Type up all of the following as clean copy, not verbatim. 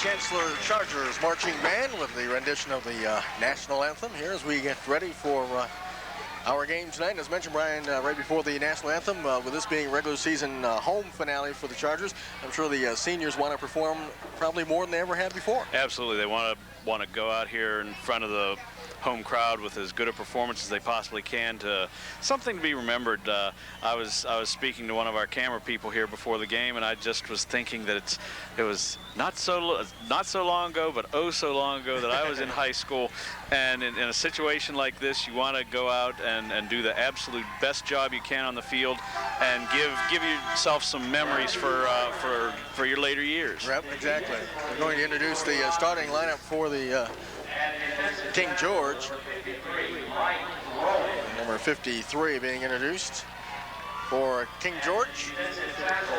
Chancellor Chargers marching band with the rendition of the national anthem here as we get ready for our game tonight. As mentioned, Brian, right before the national anthem, with this being regular season home finale for the Chargers, I'm sure the seniors want to perform probably more than they ever had before. Absolutely. They want to go out here in front of the home crowd with as good a performance as they possibly can, to something to be remembered. I was speaking to one of our camera people here before the game, and I just was thinking that it was not so long ago, but oh so long ago, that I was in high school, and in a situation like this, you want to go out and do the absolute best job you can on the field, and give yourself some memories for your later years. Yep, exactly. We're going to introduce the starting lineup for the King George. Number 53 being introduced for King George.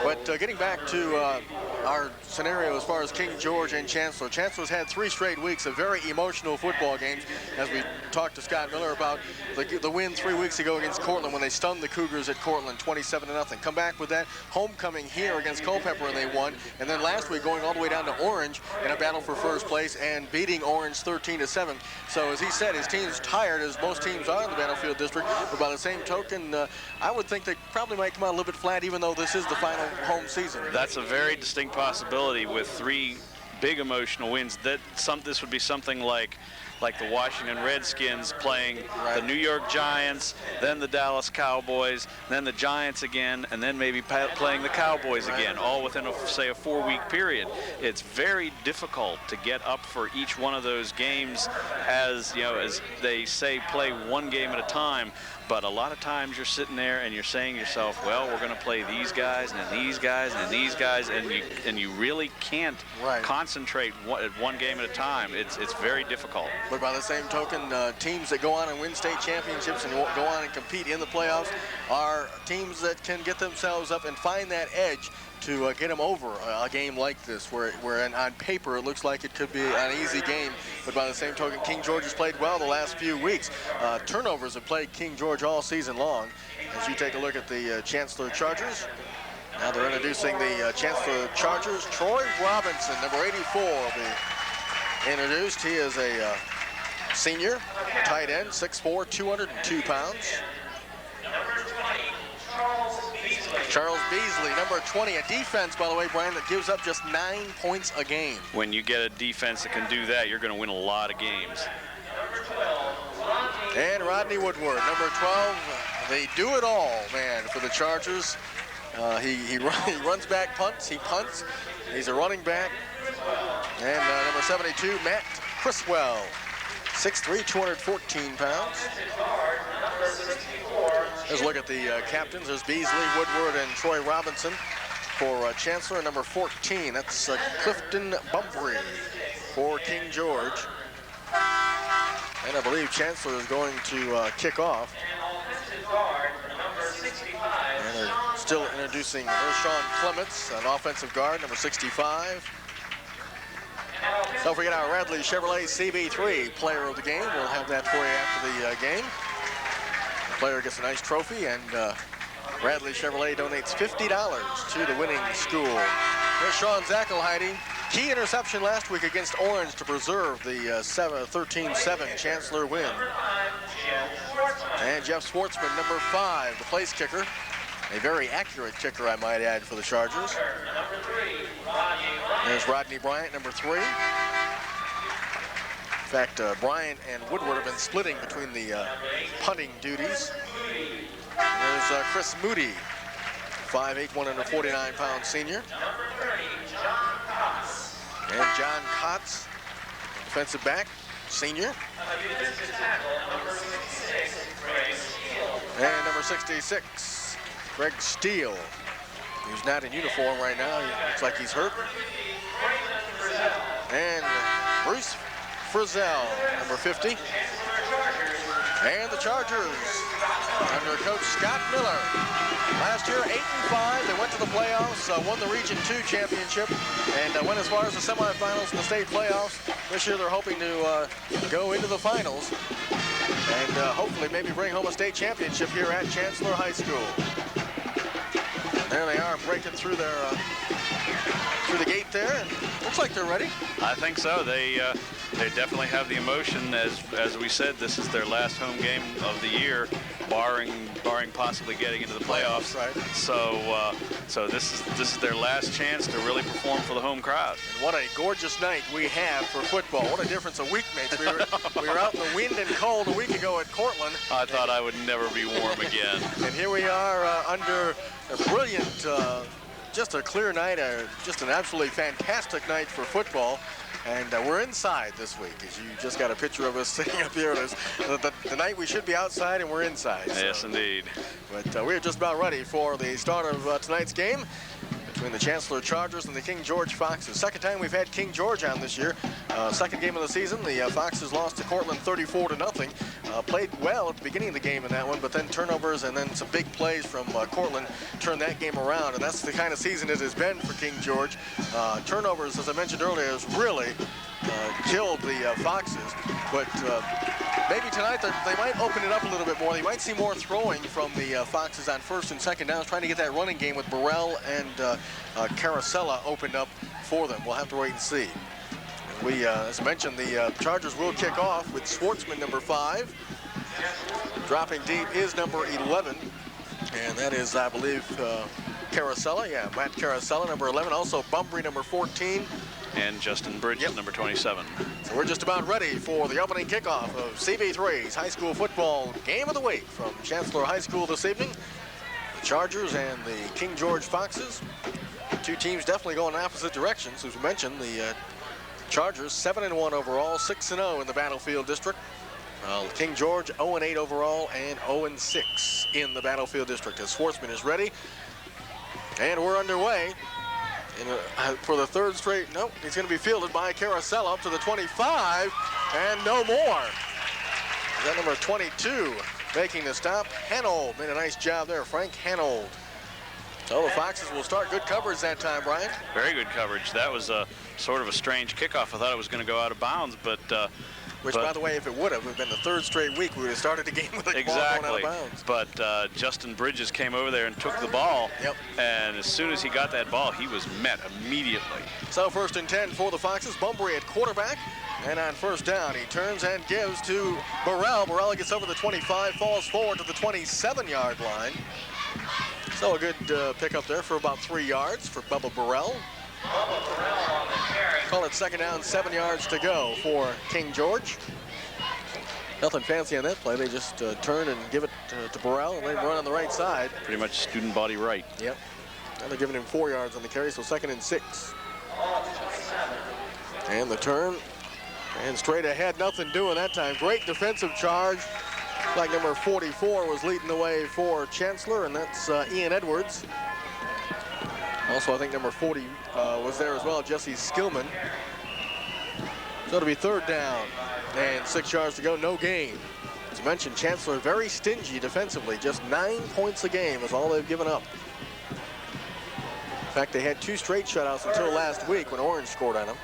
But getting back to our scenario as far as King George and Chancellor. Chancellor's had 3 straight weeks of very emotional football games, as we talked to Scott Miller about the win 3 weeks ago against Cortland when they stunned the Cougars at Cortland 27-0. Come back with that homecoming here against Culpeper and they won. And then last week going all the way down to Orange in a battle for first place and beating Orange 13-7. So as he said, his team's tired, as most teams are in the Battlefield District. But by the same token, I would think they probably might come out a little bit flat, even though this is the final home season. That's a very distinct possibility with 3 big emotional wins. This would be something like the Washington Redskins playing the New York Giants, then the Dallas Cowboys, then the Giants again, and then maybe playing the Cowboys again, all within say a 4-week period. It's very difficult to get up for each one of those games, as they say, play one game at a time. But a lot of times you're sitting there and you're saying to yourself, well, we're going to play these guys and then these guys and then these guys, and you really can't concentrate at one game at a time. It's very difficult. But by the same token, teams that go on and win state championships and go on and compete in the playoffs are teams that can get themselves up and find that edge to get them over a game like this, where on paper it looks like it could be an easy game. But by the same token, King George has played well the last few weeks. Turnovers have played King George all season long. As you take a look at the Chancellor Chargers, now they're introducing the Chancellor Chargers. Troy Robinson, number 84, will be introduced. He is a senior, tight end, 6'4", 202 pounds. Charles Beasley, number 20, a defense, by the way, Brian, that gives up just 9 points a game. When you get a defense that can do that, you're going to win a lot of games. And Rodney Woodward, number 12, the do-it-all man for the Chargers. He runs back punts, he punts, he's a running back. And number 72, Matt Criswell, 6'3", 214 pounds. Let's look at the captains. There's Beasley, Woodward, and Troy Robinson for Chancellor. Number 14, that's Clifton Bumphrey for King George. And I believe Chancellor is going to kick off. And they're still introducing Sean Clements, an offensive guard, number 65. Don't forget our Radley Chevrolet CB3 player of the game. We'll have that for you after the game. The player gets a nice trophy, and Radley Chevrolet donates $50 to the winning school. Here's Sean Zackelheide. Key interception last week against Orange to preserve the 13-7 Chancellor win. And Jeff Schwartzman, number 5, the place kicker. A very accurate kicker, I might add, for the Chargers. There's Rodney Bryant, number 3. In fact, Bryant and Woodward have been splitting between the punting duties. There's Chris Moody, 5'8", 149-pound senior. And John Kotz, defensive back, senior. And number 66, Greg Steele, who's not in uniform right now. He looks like he's hurt. And Bruce Frizzell, number 50. And the Chargers, under Coach Scott Miller. Last year, 8-5. They went to the playoffs, won the Region 2 championship, and went as far as the semifinals in the state playoffs. This year, they're hoping to go into the finals and hopefully maybe bring home a state championship here at Chancellor High School. There they are, breaking through their through the gate there, and looks like they're ready. I think so. They definitely have the emotion. As we said, this is their last home game of the year, barring possibly getting into the playoffs. Right. So this is their last chance to really perform for the home crowd. And what a gorgeous night we have for football. What a difference a week makes. We were out in the wind and cold a week ago at Cortland. I thought I would never be warm again. And here we are under a brilliant, just a clear night, just an absolutely fantastic night for football. And we're inside this week, as you just got a picture of us sitting up here. The night we should be outside, and we're inside. Yes, indeed. But we're just about ready for the start of tonight's game between the Chancellor Chargers and the King George Foxes. Second time we've had King George on this year. Second game of the season, the Foxes lost to Cortland 34-0. Played well at the beginning of the game in that one, but then turnovers and then some big plays from Cortland turned that game around, and that's the kind of season it has been for King George. Turnovers, as I mentioned earlier, has really killed the Foxes, but maybe tonight they might open it up a little bit more. They might see more throwing from the Foxes on first and second downs, trying to get that running game with Burrell and Carosella opened up for them. We'll have to wait and see. We, as I mentioned, the Chargers will kick off with Schwartzman, number 5. Dropping deep is number 11, and that is, I believe, Carosella. Yeah, Matt Carosella, number 11. Also Bumbry, number 14. And Justin Bridges, number 27. So we're just about ready for the opening kickoff of CB3's high school football game of the week from Chancellor High School this evening. The Chargers and the King George Foxes. Two teams definitely going in opposite directions. As we mentioned, the Chargers 7-1 overall, 6-0 in the Battlefield District. King George 0-8 overall and 0-6 in the Battlefield District. As Schwartzman is ready, and we're underway. For the third straight, nope, he's going to be fielded by Carosella up to the 25, and no more. Is that number 22 making the stop? Hanold made a nice job there, Frank Hanold. So the Foxes will start good coverage that time, Brian. Very good coverage. That was a sort of a strange kickoff. I thought it was going to go out of bounds, but which, by the way, if it would have been the third straight week, we would have started the game with a ball going out of bounds. But Justin Bridges came over there and took the ball. Yep. And as soon as he got that ball, he was met immediately. So first and 10 for the Foxes. Bumbry at quarterback. And on first down, he turns and gives to Burrell. Burrell gets over the 25, falls forward to the 27-yard line. So a good pickup there for about 3 yards for Bubba Burrell. Call it second down, 7 yards to go for King George. Nothing fancy on that play. They just turn and give it to Burrell and let him run on the right side. Pretty much student body right. Yep. Now they're giving him 4 yards on the carry, so second and 6. And the turn. And straight ahead, nothing doing that time. Great defensive charge. Like number 44 was leading the way for Chancellor, and that's Ian Edwards. Also, I think number 40 was there as well, Jesse Skillman. So it'll be third down and 6 yards to go, no gain. As you mentioned, Chancellor very stingy defensively. Just 9 points a game is all they've given up. In fact, they had 2 straight shutouts until last week when Orange scored on them.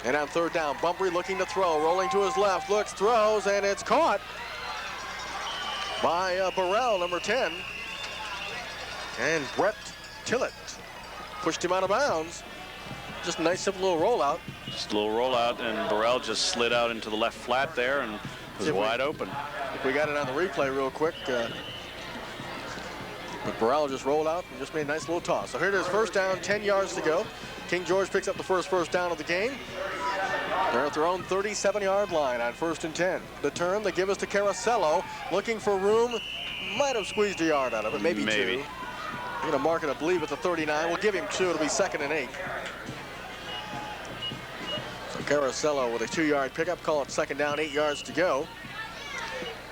And on third down, Bumbry looking to throw, rolling to his left, looks, throws, and it's caught by Burrell, number 10. And Brett Tillett pushed him out of bounds. Just a nice, simple little rollout. Just a little rollout, and Burrell just slid out into the left flat there and was wide open. If we got it on the replay real quick. But Burrell just rolled out and just made a nice little toss. So here it is, first down, 10 yards to go. King George picks up the first down of the game. They're at their own 37-yard line on first and 10. The turn, they give us to Carosello, looking for room. Might have squeezed a yard out of it, maybe 2. They're going to mark it, I believe, at the 39. We'll give him 2. It'll be second and 8. So Carosello with a 2-yard pickup. Call it second down, 8 yards to go.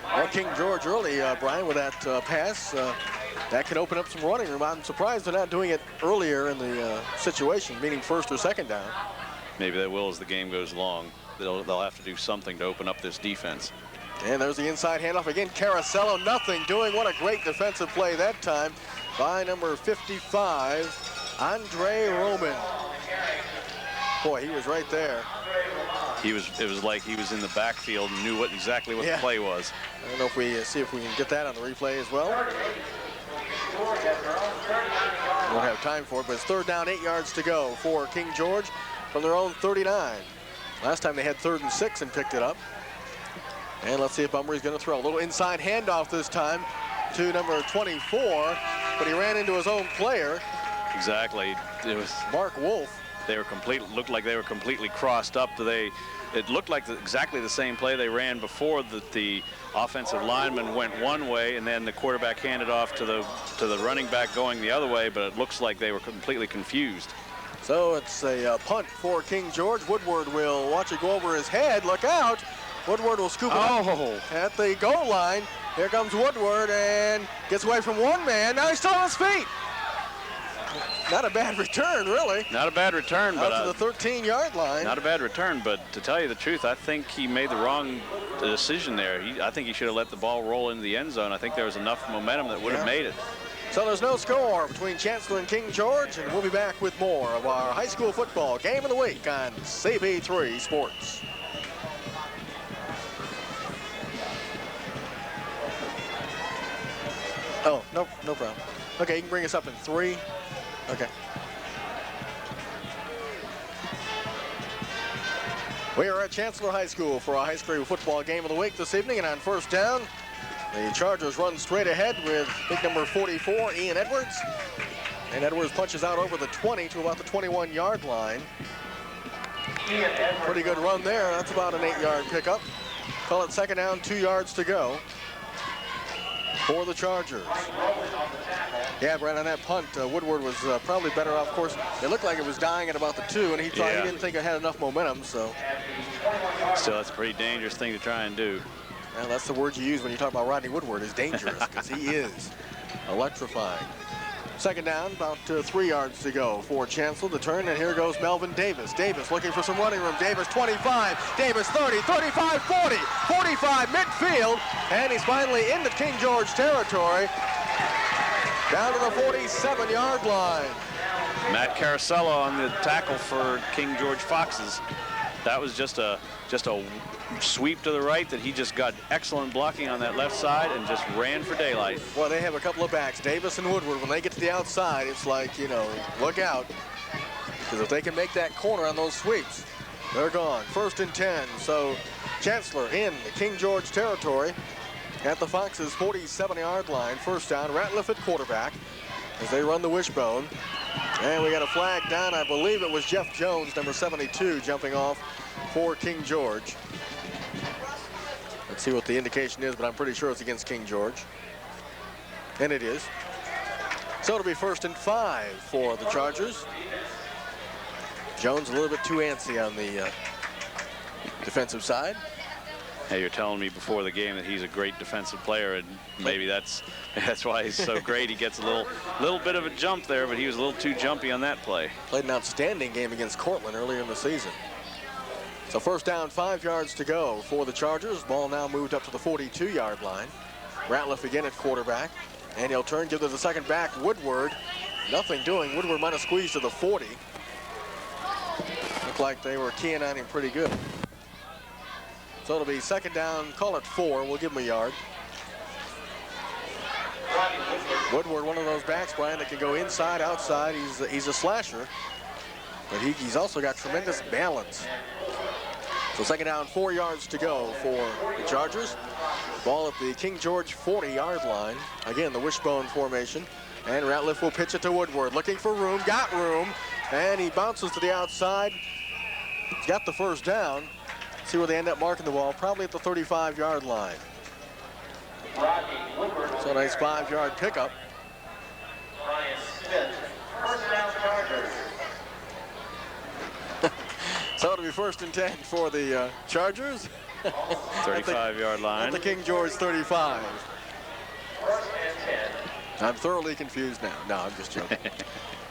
Well, King George early, Brian, with that pass. That could open up some running room. I'm surprised they're not doing it earlier in the situation, meaning first or second down. Maybe they will as the game goes along. They'll have to do something to open up this defense. And there's the inside handoff again. Carosello, nothing doing. What a great defensive play that time by number 55, Andre Roman. Boy, he was right there. It was like he was in the backfield and knew exactly what the play was. I don't know if we see if we can get that on the replay as well. Won't have time for it, but it's third down, 8 yards to go for King George from their own 39. Last time they had 3rd and 6 and picked it up. And let's see if Umry's going to throw. A little inside handoff this time to number 24, but he ran into his own player. Exactly. It was Mark Wolf. They were looked like they were completely crossed up. It looked like exactly the same play they ran before, that the offensive lineman went one way and then the quarterback handed off to the running back going the other way, but it looks like they were completely confused. So it's a punt for King George. Woodward will watch it go over his head. Look out. Woodward will scoop it up at the goal line. Here comes Woodward and gets away from one man. Now he's still on his feet. Not a bad return, really. Not a bad return, but out to the 13-yard line. Not a bad return, but to tell you the truth, I think he made the wrong decision there. I think he should have let the ball roll into the end zone. I think there was enough momentum that would have made it. So there's no score between Chancellor and King George, and we'll be back with more of our high school football game of the week on CB3 Sports. Oh, no problem. Okay, you can bring us up in 3. Okay. We are at Chancellor High School for our high school football game of the week this evening, and on first down, the Chargers run straight ahead with big number 44, Ian Edwards. And Edwards punches out over the 20 to about the 21-yard line. Pretty good run there. That's about an 8-yard pickup. Call it second down, 2 yards to go for the Chargers. Yeah, right on that punt, Woodward was probably better off. Of course, it looked like it was dying at about the 2, and he thought he didn't think it had enough momentum, so. Still, that's a pretty dangerous thing to try and do. Well, that's the word you use when you talk about Rodney Woodward, is dangerous, because he is electrifying. Second down, about 3 yards to go for Chancellor to turn, and here goes Melvin Davis. Davis looking for some running room. Davis 25, Davis 30, 35, 40, 45 midfield, and he's finally into King George territory, down to the 47-yard line. Matt Carosella on the tackle for King George Foxes. That was just a sweep to the right that he just got excellent blocking on that left side and just ran for daylight. Well, they have a couple of backs, Davis and Woodward. When they get to the outside, it's like, you know, look out. Because if they can make that corner on those sweeps, they're gone. 1st and 10. So Chancellor in the King George territory at the Foxes' 47-yard line. First down, Ratliff at quarterback as they run the wishbone. And we got a flag down. I believe it was Jeff Jones, number 72, jumping off for King George. Let's see what the indication is, but I'm pretty sure it's against King George. And it is. So it'll be 1st and 5 for the Chargers. Jones a little bit too antsy on the defensive side. Hey, you're telling me before the game that he's a great defensive player, and maybe that's why he's so great. He gets a little bit of a jump there, but he was a little too jumpy on that play. Played an outstanding game against Cortland earlier in the season. So first down, 5 yards to go for the Chargers. Ball now moved up to the 42-yard line. Ratliff again at quarterback, and he'll turn, give to the second back, Woodward. Nothing doing. Woodward might have squeezed to the 40. Looked like they were keying on him pretty good. So it'll be second down, call it 4. We'll give him a yard. Woodward, one of those backs, Brian, that can go inside, outside. He's a slasher, but he's also got tremendous balance. So second down, 4 yards to go for the Chargers. Ball at the King George 40-yard line. Again, the wishbone formation. And Ratliff will pitch it to Woodward, looking for room, got room, and he bounces to the outside. He's got the first down. See where they end up marking the ball, probably at the 35-yard line. So a nice 5-yard pickup. So it'll be 1st and 10 for the Chargers. 35-yard line. At the King George 35. I'm thoroughly confused now. No, I'm just joking.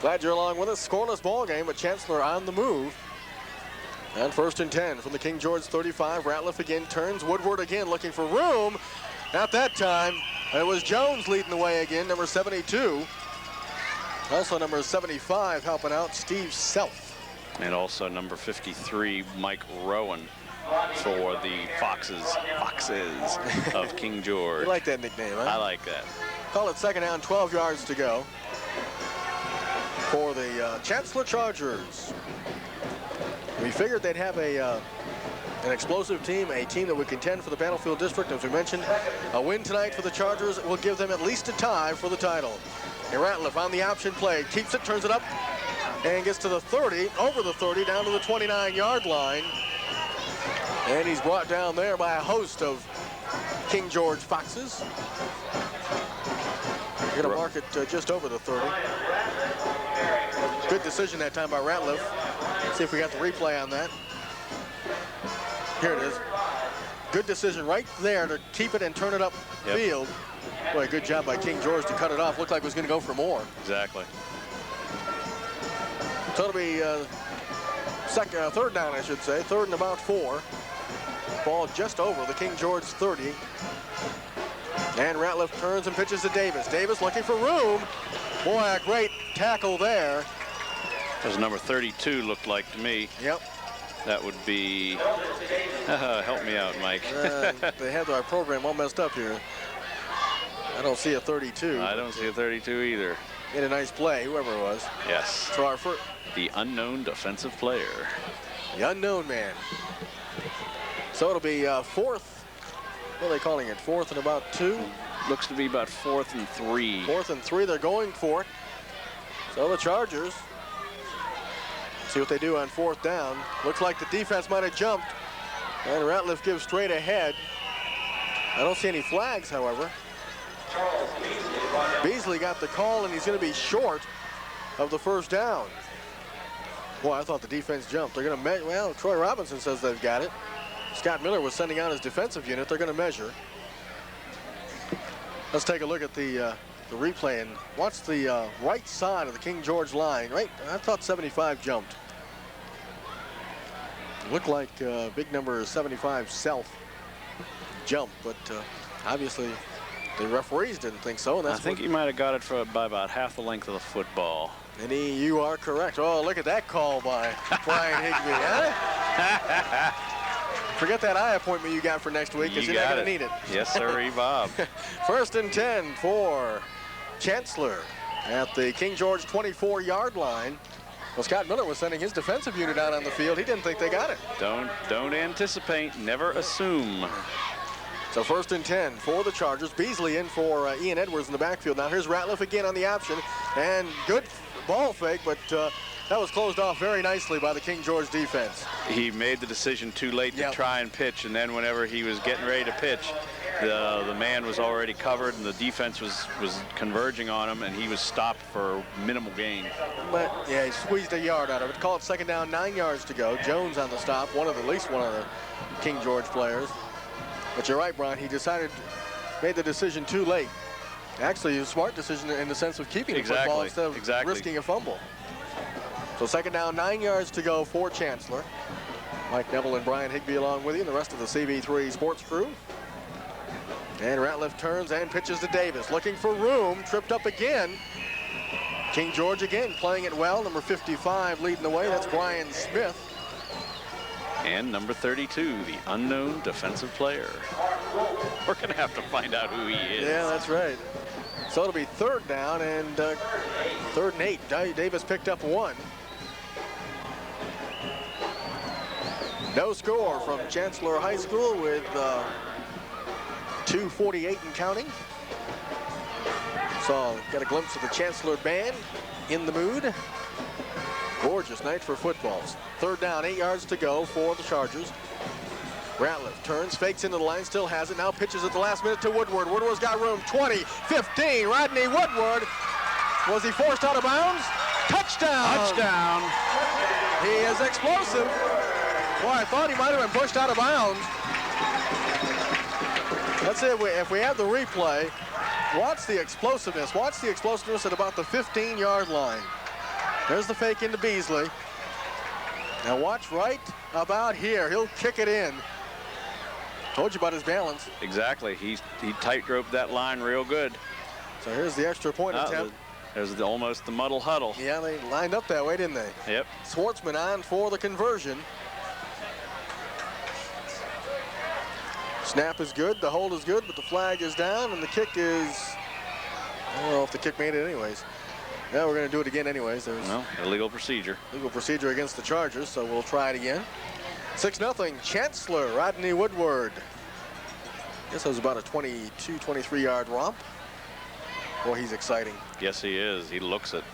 Glad you're along with us. Scoreless ball game, but Chancellor on the move. And 1st and 10 from the King George 35. Ratliff again turns. Woodward again looking for room. Not that time. It was Jones leading the way again, number 72. Also number 75 helping out, Steve Self. And also number 53, Mike Rowan for the Foxes of King George. You like that nickname, huh? I like that. Call it second down, 12 yards to go for the Chancellor Chargers. We figured they'd have an explosive team, a team that would contend for the Battlefield District. As we mentioned, a win tonight for the Chargers will give them at least a tie for the title. And Ratliff on the option play, keeps it, turns it up, and gets to the 30, over the 30, down to the 29-yard line. And he's brought down there by a host of King George Foxes. We're going to mark it just over the 30. Good decision that time by Ratliff. Let's see if we got the replay on that. Here it is. Good decision right there to keep it and turn it up field. Boy, good job by King George to cut it off. Looked like it was going to go for more. Exactly. So it'll be third down, I should say. Third and about 4. Ball just over the King George 30. And Ratliff turns and pitches to Davis. Davis looking for room. Boy, a great tackle there. That was number 32, looked like to me. Yep. That would be, help me out, Mike. They have our program all messed up here. I don't see a 32. I don't see a 32 either. Made a nice play, whoever it was. Yes. So our first. The unknown defensive player. The unknown man. So it'll be fourth. What are they calling it? Fourth and about 2? Looks to be about 4th and 3. 4th and 3, they're going for it. So the Chargers, see what they do on 4th down. Looks like the defense might have jumped. And Ratliff gives straight ahead. I don't see any flags, however. Beasley got the call, and he's going to be short of the first down. Boy, I thought the defense jumped. They're going to well, Troy Robinson says they've got it. Scott Miller was sending out his defensive unit. They're going to measure. Let's take a look at the replay and watch the right side of the King George line. Right, I thought 75 jumped. It looked like big number 75 self jumped, but obviously the referees didn't think so. And that's I think he might have got it by about half the length of the football. And you are correct. Oh, look at that call by Brian Higbee. Huh? Forget that eye appointment you got for next week, because you're not going to need it. Yes, sir, Bob. First and 10 for Chancellor at the King George 24-yard line. Well, Scott Miller was sending his defensive unit out on the field. He didn't think they got it. Don't anticipate, never assume. So first and 10 for the Chargers. Beasley in for Ian Edwards in the backfield. Now here's Ratliff again on the option, and good ball fake, but that was closed off very nicely by the King George defense. He made the decision too late to try and pitch, and then whenever he was getting ready to pitch, the man was already covered, and the defense was converging on him, and he was stopped for minimal gain. But yeah, he squeezed a yard out of it. Call it second down, 9 yards to go. Jones on the stop, at least one of the King George players. But you're right, Brian. He made the decision too late. Actually, a smart decision in the sense of keeping the football instead of risking a fumble. So second down, 9 yards to go for Chancellor. Mike Neville and Brian Higbee along with you and the rest of the CB3 sports crew. And Ratliff turns and pitches to Davis. Looking for room, tripped up again. King George again playing it well. Number 55 leading the way. That's Brian Smith. And number 32, the unknown defensive player. We're going to have to find out who he is. Yeah, that's right. So it'll be third down and third and 8. Davis picked up 1. No score from Chancellor High School with 2:48 and counting. So got a glimpse of the Chancellor band in the mood. Gorgeous night for footballs. Third down, 8 yards to go for the Chargers. Ratliff turns, fakes into the line, still has it, now pitches at the last minute to Woodward. Woodward's got room, 20, 15, Rodney Woodward. Was he forced out of bounds? Touchdown! Touchdown! He is explosive. Boy, I thought he might have been pushed out of bounds. Let's see if we have the replay. Watch the explosiveness. Watch the explosiveness at about the 15-yard line. There's the fake into Beasley. Now watch right about here. He'll kick it in. Told you about his balance. Exactly. He tight-roped that line real good. So here's the extra point attempt. There's almost the muddle huddle. Yeah, they lined up that way, didn't they? Yep. Schwartzman on for the conversion. Snap is good, the hold is good, but the flag is down, and the kick is I don't know if the kick made it anyways. Yeah, we're going to do it again anyways. There's illegal procedure. Legal procedure against the Chargers, so we'll try it again. 6-0, Chancellor, Rodney Woodward. Guess that was about a 22, 23-yard romp. Boy, he's exciting. Yes, he is. He looks it.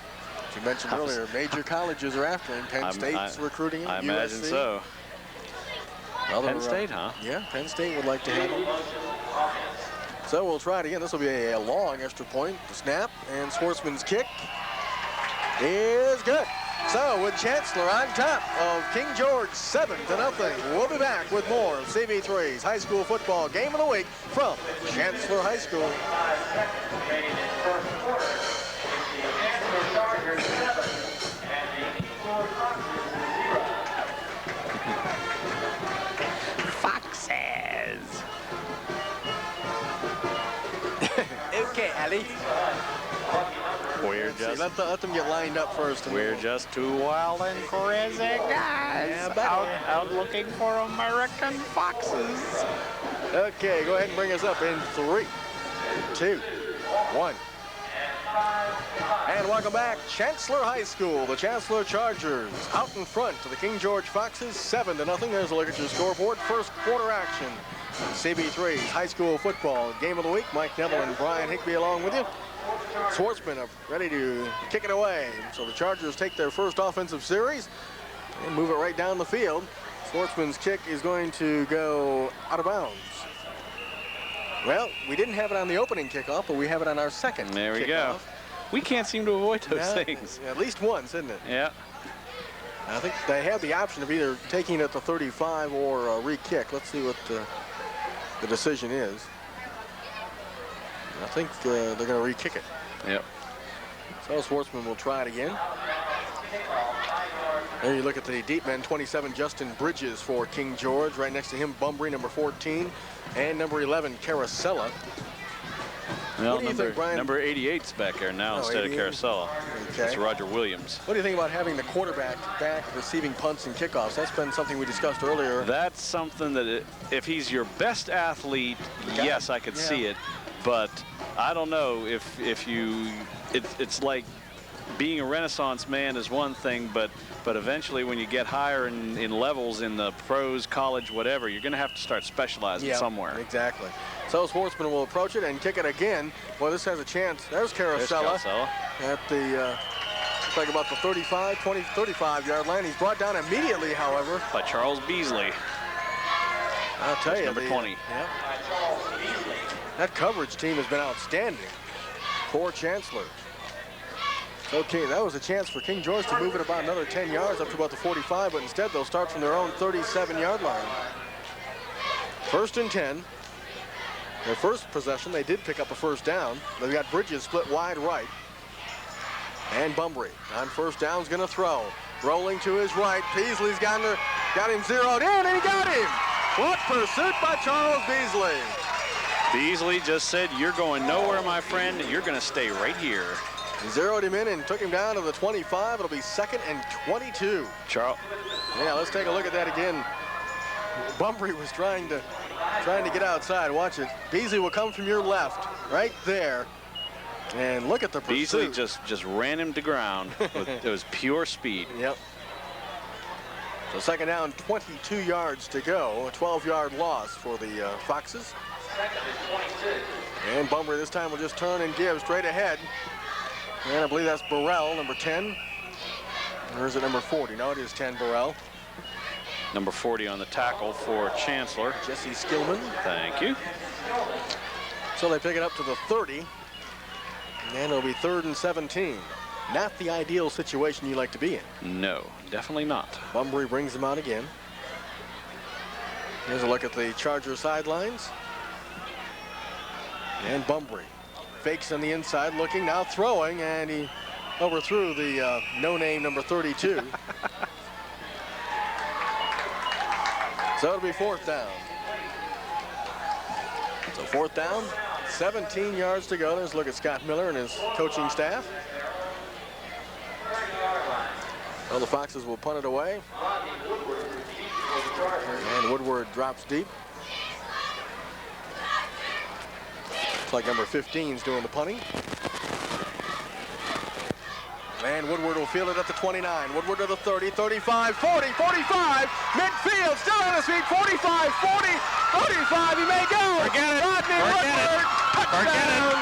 As you mentioned earlier, major colleges are after him. Penn State's recruiting him. I USC. imagine so. Penn State, huh? Yeah, Penn State would like to have him. So we'll try it again. This will be a long extra point. The snap and Schwartzman's kick is good. So with Chancellor on top of King George 7-0. We'll be back with more of CB3's high school football game of the week from Chancellor High School. Foxes. Okay, Ali. We're just Let them get lined up first. And we're just two wild and crazy guys out looking for American foxes. Okay, go ahead and bring us up in 3, 2, 1. And welcome back, Chancellor High School. The Chancellor Chargers out in front to the King George Foxes, 7-0. There's a look at your scoreboard. First quarter action. CB3's high school football game of the week. Mike Neville and Brian Higbee along with you. Schwartzman are ready to kick it away. So the Chargers take their first offensive series and move it right down the field. Schwartzman's kick is going to go out of bounds. Well, we didn't have it on the opening kickoff, but we have it on our second There we kickoff. go. We can't seem to avoid those things. At least once, isn't it? Yeah. I think they have the option of either taking it at the 35 or re-kick. Let's see what the decision is. I think they're going to re-kick it. Yep. So Schwartzman will try it again. There you look at the deep men, 27, Justin Bridges for King George. Right next to him, Bumbry, number 14, and number 11, Carosella. Well, What do you think, Brian? Number 88's back there now instead 88? of Carosella. Okay. It's Roger Williams. What do you think about having the quarterback back receiving punts and kickoffs? That's been something we discussed earlier. That's something that if he's your best athlete, yes, I could see it. But I don't know if you, it's like being a Renaissance man is one thing, but eventually when you get higher in levels in the pros, college, whatever, you're going to have to start specializing somewhere. Exactly. So Schwartzman will approach it and kick it again. Well, this has a chance. There's Carosella at the, looks like about the 35 yard line. He's brought down immediately, however. By Charles Beasley. I'll tell you. Number 20. Yeah. That coverage team has been outstanding for Chancellor. Okay, that was a chance for King George to move it about another 10 yards up to about the 45, but instead they'll start from their own 37-yard line. 1st and 10. Their first possession, they did pick up a first down. They've got Bridges split wide right. And Bumbry on first down is going to throw. Rolling to his right. Beasley's got him zeroed in, and he got him. What pursuit by Charles Beasley. Beasley just said, "You're going nowhere, my friend. You're going to stay right here." He zeroed him in and took him down to the 25. It'll be 2nd and 22. Charles. Yeah, let's take a look at that again. Bumbry was trying to get outside. Watch it. Beasley will come from your left, right there. And look at the pursuit. Beasley just ran him to ground. It was pure speed. Yep. So 2nd down, 22 yards to go. A 12-yard loss for the Foxes. And Bumbry this time will just turn and give straight ahead. And I believe that's Burrell, number 10. Or is it number 40? No, it is 10, Burrell. Number 40 on the tackle for Chancellor. Jesse Skillman. Thank you. So they pick it up to the 30. And it'll be 3rd and 17. Not the ideal situation you like to be in. No, definitely not. Bumbry brings them out again. Here's a look at the Charger sidelines. And Bumbry fakes on the inside, looking, now throwing, and he overthrew the no-name number 32. So it'll be 4th down. So 4th down, 17 yards to go. There's a look at Scott Miller and his coaching staff. Well, the Foxes will punt it away. And Woodward drops deep. Looks like number 15 is doing the punting. And Woodward will field it at the 29. Woodward to the 30, 35, 40, 45. Midfield, still on his feet. 45, 40, 35. He may go. Forget it. Rodney Forget Woodward, it. touchdown.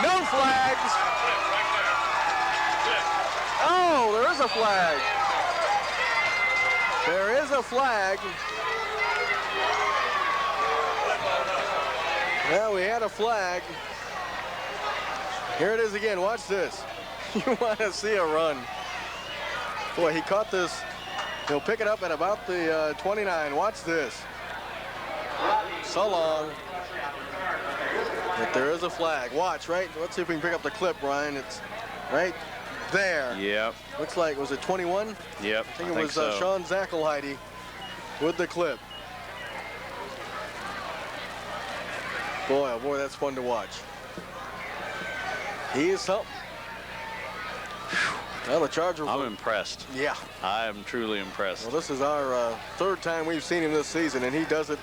No flags. Oh, there is a flag. There is a flag. Well, we had a flag. Here it is again. Watch this. You want to see a run. Boy, he caught this. He'll pick it up at about the 29. Watch this. So long. But there is a flag. Watch, right? Let's see if we can pick up the clip, Brian. It's right there. Yep. Looks like, was it 21? Yep. I think it was so. Sean Zackelheide with the clip. Boy, oh boy, that's fun to watch. He is something. Well, the Chargers. I'm impressed. Yeah. I am truly impressed. Well, this is our third time we've seen him this season, and he does it.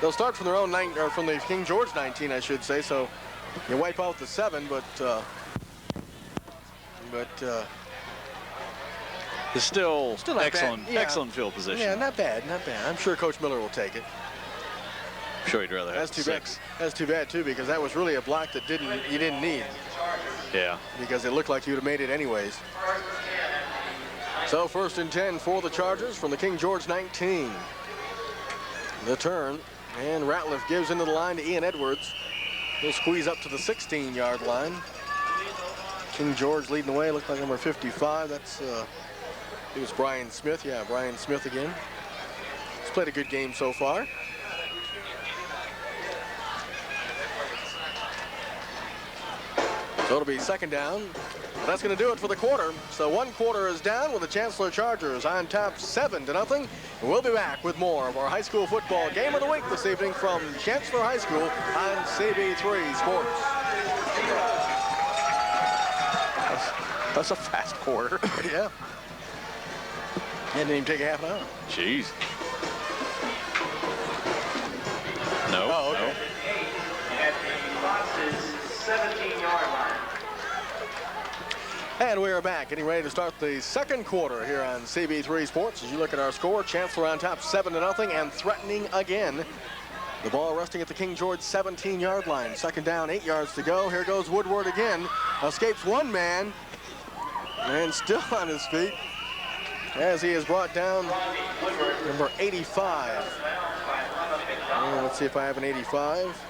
They'll start from their own or from the King George 19, I should say. So you wipe out the 7, but it's still not excellent, bad. Yeah. excellent field position. yeah, not bad, not bad. I'm sure Coach Miller will take it. I'm sure he'd rather have That's too 6. bad. That's too bad too, because that was really a block that you didn't need, Yeah. because it looked like you would have made it anyways. So 1st and 10 for the Chargers from the King George 19. The turn, and Ratliff gives into the line to Ian Edwards. He'll squeeze up to the 16-yard line. King George leading the way. Looked like number 55. That's it was Brian Smith. Yeah, Brian Smith again. He's played a good game so far. So it'll be 2nd down. That's going to do it for the quarter. So 1 quarter is down with the Chancellor Chargers on top 7-0. We'll be back with more of our high school football game of the week this evening from Chancellor High School on CB3 Sports. That's a fast quarter. Yeah. Didn't even take a half an hour. Jeez. No. Oh, okay. No. At the 17-yard line. And we are back, getting ready to start the 2nd quarter here on CB3 Sports. As you look at our score, Chancellor on top 7-0 and threatening again. The ball resting at the King George 17-yard line. 2nd down, 8 yards to go. Here goes Woodward again. Escapes one man and still on his feet as he is brought down number 85. Let's see if I have an 85.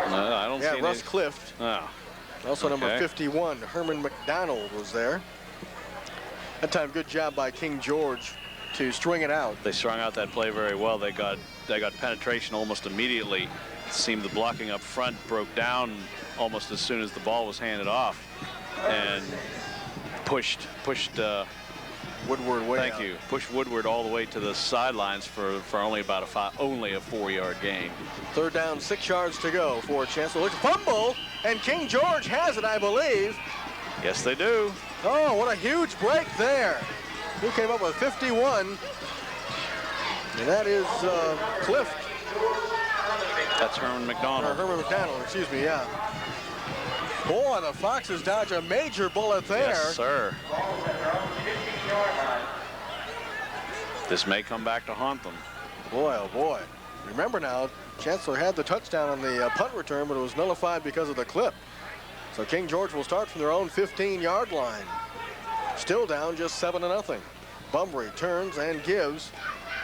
No, I don't see Yeah, any. Russ Clift. Oh. Also number Okay. 51, Herman McDonald was there. That time, good job by King George to string it out. They strung out that play very well. They got penetration almost immediately. It seemed the blocking up front broke down almost as soon as the ball was handed off, and pushed Woodward way Thank out. you. Pushed Woodward all the way to the sidelines for only about only a 4-yard gain. 3rd down, 6 yards to go for Chancellor. Look, fumble, and King George has it, I believe. Yes, they do. Oh, what a huge break there. Who came up with 51? And that is Clift, That's Herman or McDonald. Herman McDonald, excuse me, yeah. Boy, the Foxes dodge a major bullet there. Yes, sir. This may come back to haunt them. Boy, oh boy. Remember now, Chancellor had the touchdown on the punt return, but it was nullified because of the clip. So King George will start from their own 15-yard line. Still down just 7-0. Bumbury turns and gives.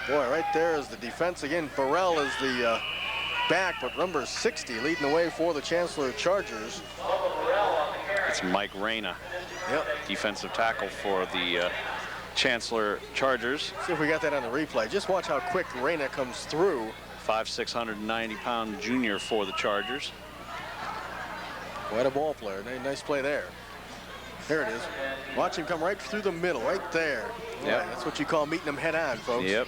Boy, right there is the defense again. Burrell is the back, but number 60 leading the way for the Chancellor Chargers. It's Mike Reyna, Yep. defensive tackle for the Chancellor Chargers. See if we got that on the replay. Just watch how quick Reyna comes through. 5'6", 190-pound junior for the Chargers. Quite a ball player. Nice play there. There it is. Watch him come right through the middle, right there. Yep. Right, that's what you call meeting them head on, folks. Yep.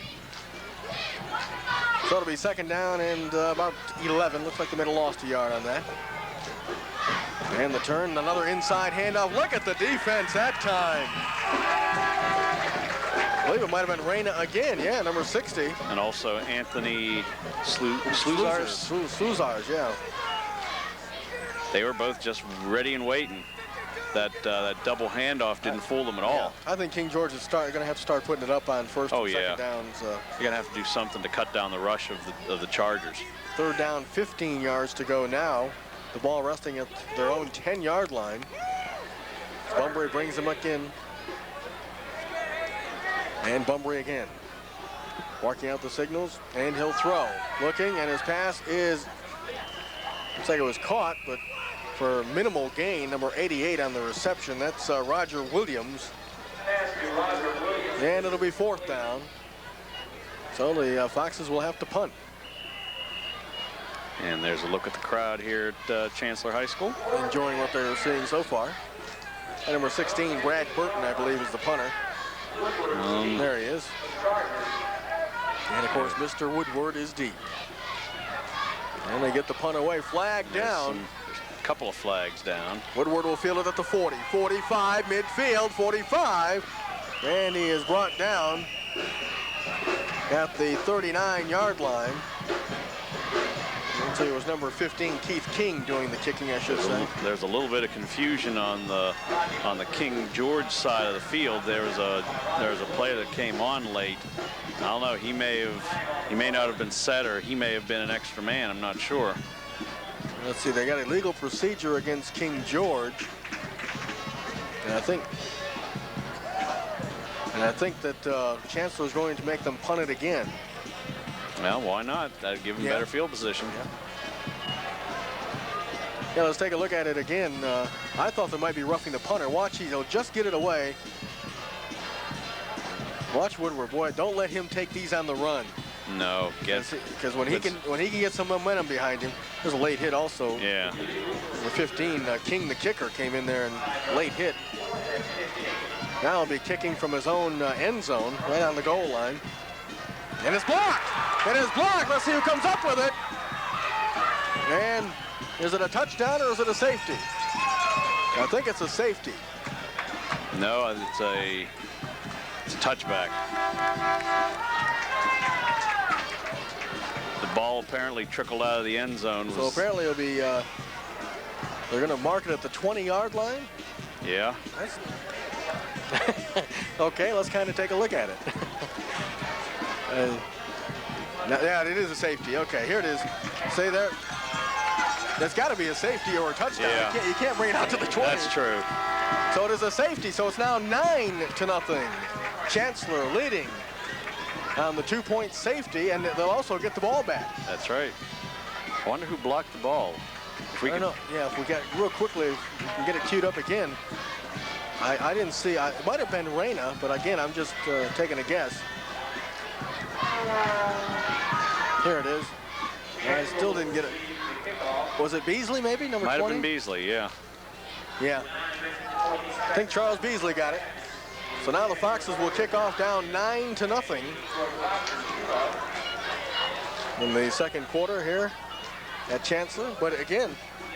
So it'll be 2nd down and about 11. Looks like they may have lost a yard on that. And the turn, another inside handoff. Look at the defense that time. I believe it might have been Reyna again. Yeah, number 60. And also Anthony Sluzars. Sluzars, yeah. They were both just ready and waiting. that double handoff didn't fool them at all. I think King George is going to have to start putting it up on first and second downs. You're going to have to do something to cut down the rush of the Chargers. Third down, 15 yards to go now. The ball resting at their own 10-yard line. Bunbury brings them back in. And Bunbury again. Barking out the signals, and he'll throw. Looking, and his pass is, looks like it was caught, but for minimal gain, number 88 on the reception. That's Roger Williams. And it'll be fourth down. So the Foxes will have to punt. And there's a look at the crowd here at Chancellor High School. Enjoying what they're seeing so far. And number 16, Brad Burton, I believe, is the punter. There he is. And, of course, Mr. Woodward is deep. And they get the punt away. Flag down. There's a couple of flags down. Woodward will field it at the 40. 45, midfield, 45. And he is brought down at the 39-yard line. So it was number 15, Keith King, doing the kicking, I should say. There's a little bit of confusion on the King George side of the field. There was a player that came on late. I don't know. He may not have been set, or he may have been an extra man. I'm not sure. Let's see. They got a legal procedure against King George, and I think that Chancellor is going to make them punt it again. Well, why not? That'd give him better field position. Yeah, let's take a look at it again. I thought they might be roughing the punter. Watch, he'll just get it away. Watch Woodward, boy, don't let him take these on the run. No, because when he can get some momentum behind him. There's a late hit also. Yeah. The 15, King the kicker came in there and late hit. Now he'll be kicking from his own end zone, right on the goal line. And it's blocked. It is blocked. Let's see who comes up with it. And is it a touchdown or is it a safety? I think it's a safety. No, it's a touchback. The ball apparently trickled out of the end zone. So apparently it'll be, they're going to mark it at the 20-yard line? Yeah. Okay, let's kind of take a look at it. Yeah, it is a safety. Okay, here it is. Say there. That's got to be a safety or a touchdown. Yeah. You can't bring it out to the 20. That's true. So it is a safety. So it's now 9-0. Chancellor leading on the 2-point safety, and they'll also get the ball back. That's right. I wonder who blocked the ball. I don't know. Yeah, if we get real quickly, we can get it queued up again. I didn't see. It might have been Reyna, but again, I'm just taking a guess. Here it is. I still didn't get it. Was it Beasley, maybe, number 20? Might have been Beasley, yeah. Yeah. I think Charles Beasley got it. So now the Foxes will kick off down 9-0 in the second quarter here at Chancellor. But again,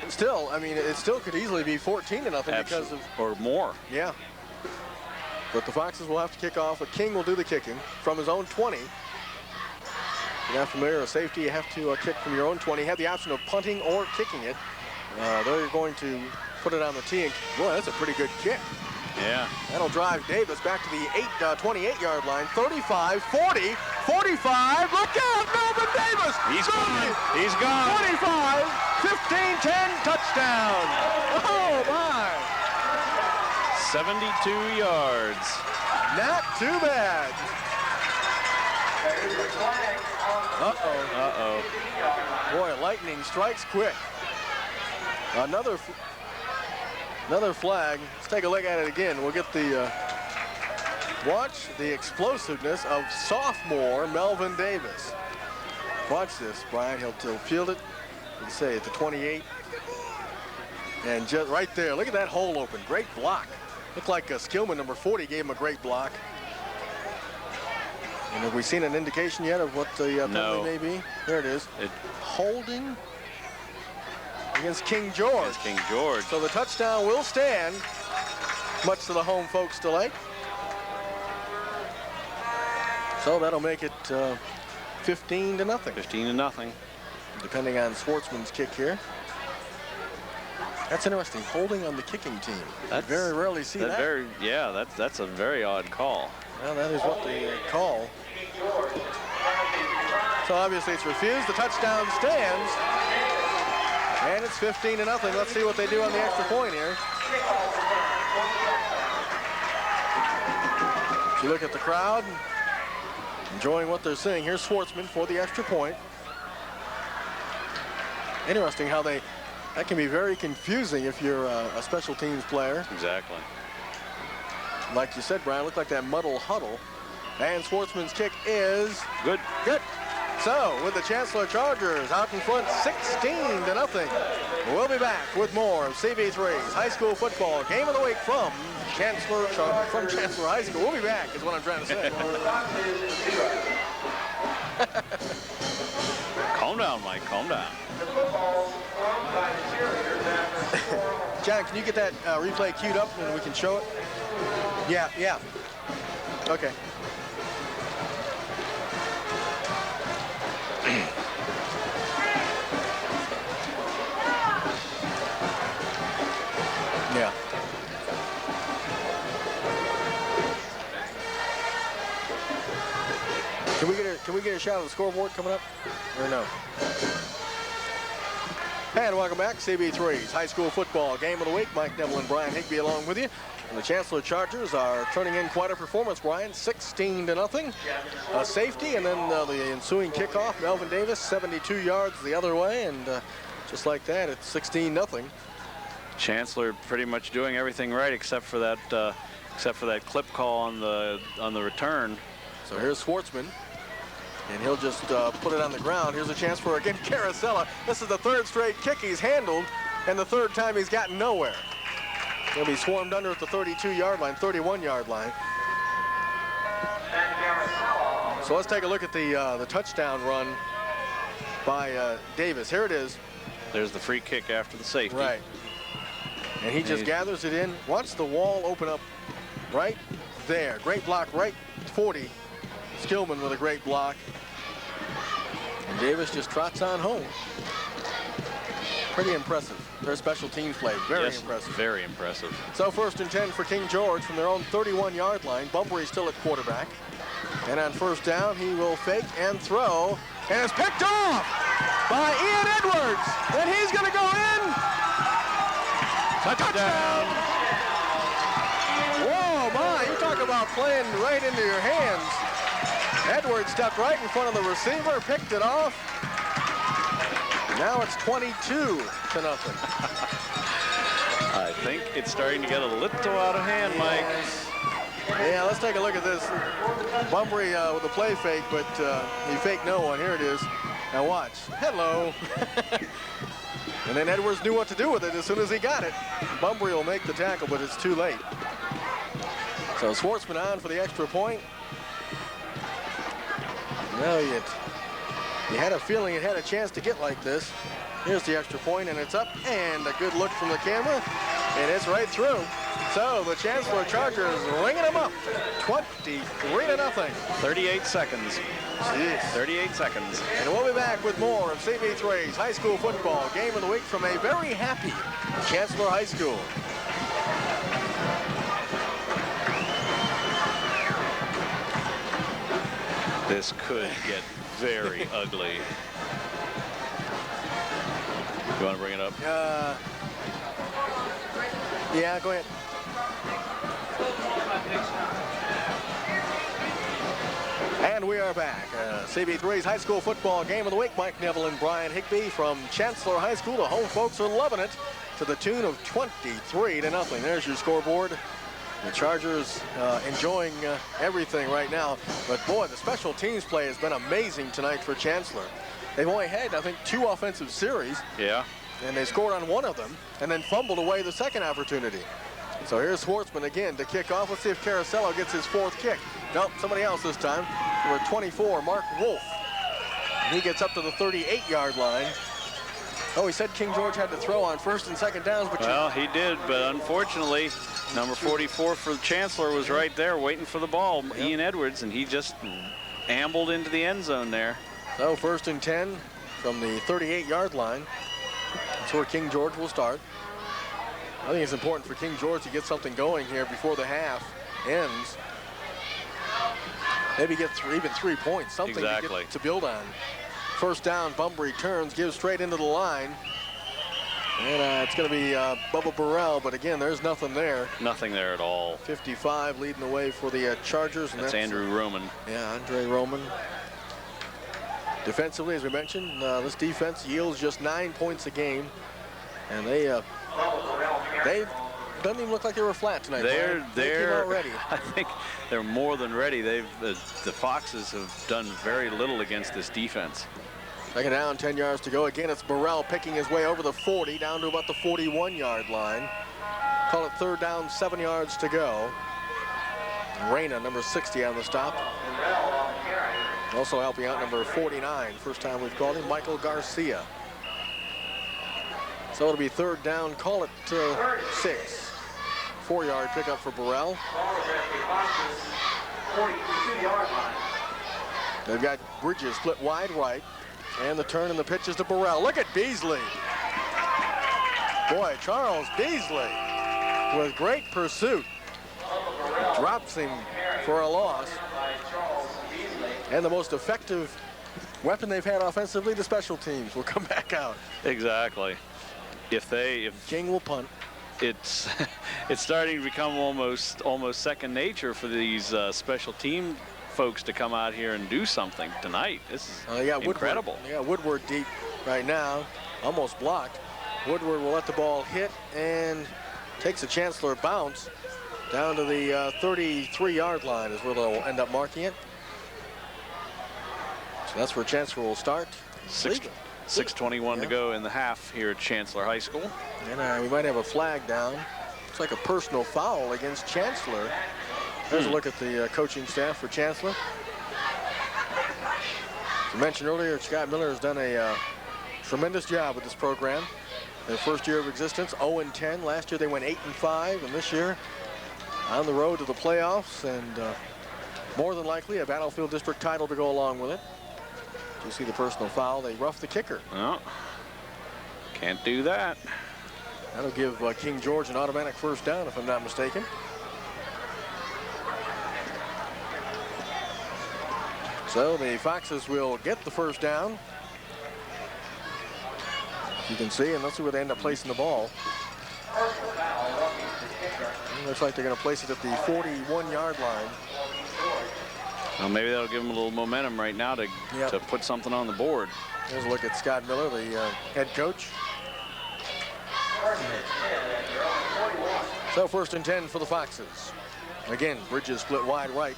still, I mean, it still could easily be 14-0 because of... Or more. Yeah. But the Foxes will have to kick off. But King will do the kicking from his own 20. You're not familiar with safety, you have to kick from your own 20. You have the option of punting or kicking it. They're going to put it on the tee. And, boy, that's a pretty good kick. Yeah. That'll drive Davis back to the 28-yard line. 35, 40, 45. Look out, Melvin Davis! He's gone. He's gone. 25, 15, 10, touchdown. Oh, my. 72 yards. Not too bad. Uh-oh. Uh-oh. Boy, lightning strikes quick. Another flag. Let's take a look at it again. We'll get the watch the explosiveness of sophomore Melvin Davis. Watch this, Brian. He'll field it. You can say at the 28. And just right there, look at that hole open. Great block. Looked like Skillman, number 40, gave him a great block. And have we seen an indication yet of what the penalty may be? There it is. Holding against King George. Against King George. So the touchdown will stand, much to the home folks' delight. So that'll make it 15-0. 15-0. Depending on Schwartzman's kick here. That's interesting. Holding on the kicking team. That's, very rarely see that. That's a very odd call. Well, that is what they call. So obviously it's refused. The touchdown stands. And it's 15-0. Let's see what they do on the extra point here. If you look at the crowd, enjoying what they're seeing. Here's Schwartzman for the extra point. Interesting how that can be very confusing if you're a special teams player. Exactly. Like you said, Brian, looked like that muddle huddle. And Schwartzman's kick is good. Good. So, with the Chancellor Chargers out in front 16-0. We'll be back with more of CB3's high school football game of the week from Chancellor High School. We'll be back is what I'm trying to say. Calm down, Mike, calm down. John, can you get that replay queued up and we can show it? Yeah. Okay. Yeah. Can we get a shot of the scoreboard coming up? Or no? And welcome back, CB3's high school football game of the week. Mike Neville and Brian Higby along with you. And the Chancellor Chargers are turning in quite a performance, Brian. 16-0. A safety, and then the ensuing kickoff. Melvin Davis, 72 yards the other way, and just like that, it's 16-0. Chancellor pretty much doing everything right except for that clip call on the return. So here's Schwartzman, and he'll just put it on the ground. Here's a chance for, again, Carasella. This is the third straight kick he's handled, and the third time he's gotten nowhere. He'll be swarmed under at the 32-yard line, 31-yard line. So let's take a look at the touchdown run by Davis. Here it is. There's the free kick after the safety. Right. And he just gathers it in. Watch the wall open up right there. Great block, right 40. Skillman with a great block. And Davis just trots on home. Pretty impressive. Their special teams play. Very impressive. Very impressive. So 1st and 10 for King George from their own 31-yard line. Bunbury still at quarterback. And on 1st down, he will fake and throw. And it's picked off by Ian Edwards. And he's going to go in. Touchdown. Whoa, my. You talk about playing right into your hands. Edwards stepped right in front of the receiver, picked it off. Now it's 22-0. I think it's starting to get a little out of hand, Mike. Yeah, let's take a look at this. Bunbury with a play fake, but he faked no one. Here it is. Now watch. Hello. And then Edwards knew what to do with it as soon as he got it. Bunbury will make the tackle, but it's too late. So Schwartzman on for the extra point. No, you had a feeling it had a chance to get like this. Here's the extra point, and it's up, and a good look from the camera, and it's right through. So the Chancellor Chargers ringing them up, 23-0. 38 seconds. Jeez. 38 seconds. And we'll be back with more of CB3's high school football game of the week from a very happy Chancellor High School. This could get very ugly. You want to bring it up? Yeah, go ahead. And we are back. CB3's high school football game of the week. Mike Neville and Brian Higby from Chancellor High School. The home folks are loving it to the tune of 23-0. There's your scoreboard. The Chargers enjoying everything right now. But boy, the special teams play has been amazing tonight for Chancellor. They've only had, I think, 2 offensive series. Yeah. And they scored on one of them and then fumbled away the second opportunity. So here's Schwartzman again to kick off. Let's see if Carasella gets his 4th kick. Nope, somebody else this time. Number 24, Mark Wolf. He gets up to the 38-yard line. Oh, he said King George had to throw on 1st and 2nd downs. But well, he did, but unfortunately, number 44 for the Chancellor was right there waiting for the ball, yep. Ian Edwards, and he just ambled into the end zone there. So 1st and 10 from the 38-yard line. That's where King George will start. I think it's important for King George to get something going here before the half ends. Maybe get even 3 points, something to build on. First down, Bunbury turns, gives straight into the line. And it's going to be Bubba Burrell, but again, there's nothing there. Nothing there at all. 55 leading the way for the Chargers. And that's Andrew Roman. Yeah, Andre Roman. Defensively, as we mentioned, this defense yields just 9 points a game. And they doesn't even look like they were flat tonight. They're ready. I think they're more than ready. The Foxes have done very little against this defense. Second down, 10 yards to go. Again, it's Burrell picking his way over the 40 down to about the 41-yard line. Call it third down, 7 yards to go. Reyna, number 60 on the stop. Also helping out number 49. First time we've called him, Michael Garcia. So it'll be third down, call it 6. 4-yard pickup for Burrell. They've got Bridges split wide right. And the turn and the pitch is to Burrell. Look at Beasley. Boy, Charles Beasley with great pursuit. Drops him for a loss. And the most effective weapon they've had offensively, the special teams, will come back out. Exactly. If King will punt. It's starting to become almost second nature for these special team folks to come out here and do something tonight. This is incredible. They got Woodward deep right now, almost blocked. Woodward will let the ball hit and takes a Chancellor bounce down to the 33-yard line is where they'll end up marking it. So that's where Chancellor will start. 6:21 to go in the half here at Chancellor High School. And we might have a flag down. Looks like a personal foul against Chancellor. There's a look at the coaching staff for Chancellor. As I mentioned earlier, Scott Miller has done a tremendous job with this program. Their first year of existence, 0-10. Last year they went 8-5, and this year on the road to the playoffs, and more than likely a Battlefield District title to go along with it. You see the personal foul. They rough the kicker. No, can't do that. That'll give King George an automatic first down, if I'm not mistaken. So the Foxes will get the first down. You can see, and let's see where they end up placing the ball. It looks like they're going to place it at the 41-yard line. Well, maybe that'll give them a little momentum right now to put something on the board. Here's a look at Scott Miller, the head coach. So 1st and 10 for the Foxes. Again, Bridges split wide right.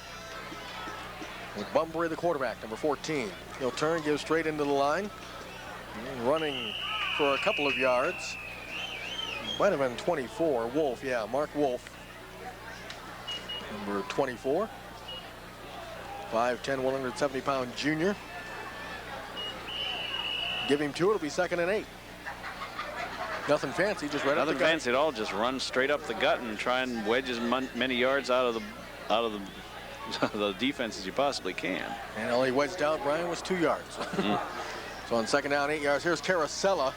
With Bunbury, the quarterback, number 14. He'll turn, give straight into the line. And running for a couple of yards. Might have been 24. Wolf, yeah, Mark Wolf. Number 24. 5'10", 170-pound junior. Give him 2, it'll be 2nd and 8. Nothing fancy, just right up the gut. Nothing fancy at all, just run straight up the gut and try and wedge as many yards out of the defense as you possibly can. And all he wedged out, Brian, was 2 yards. So on 2nd down, 8 yards, here's Carosella,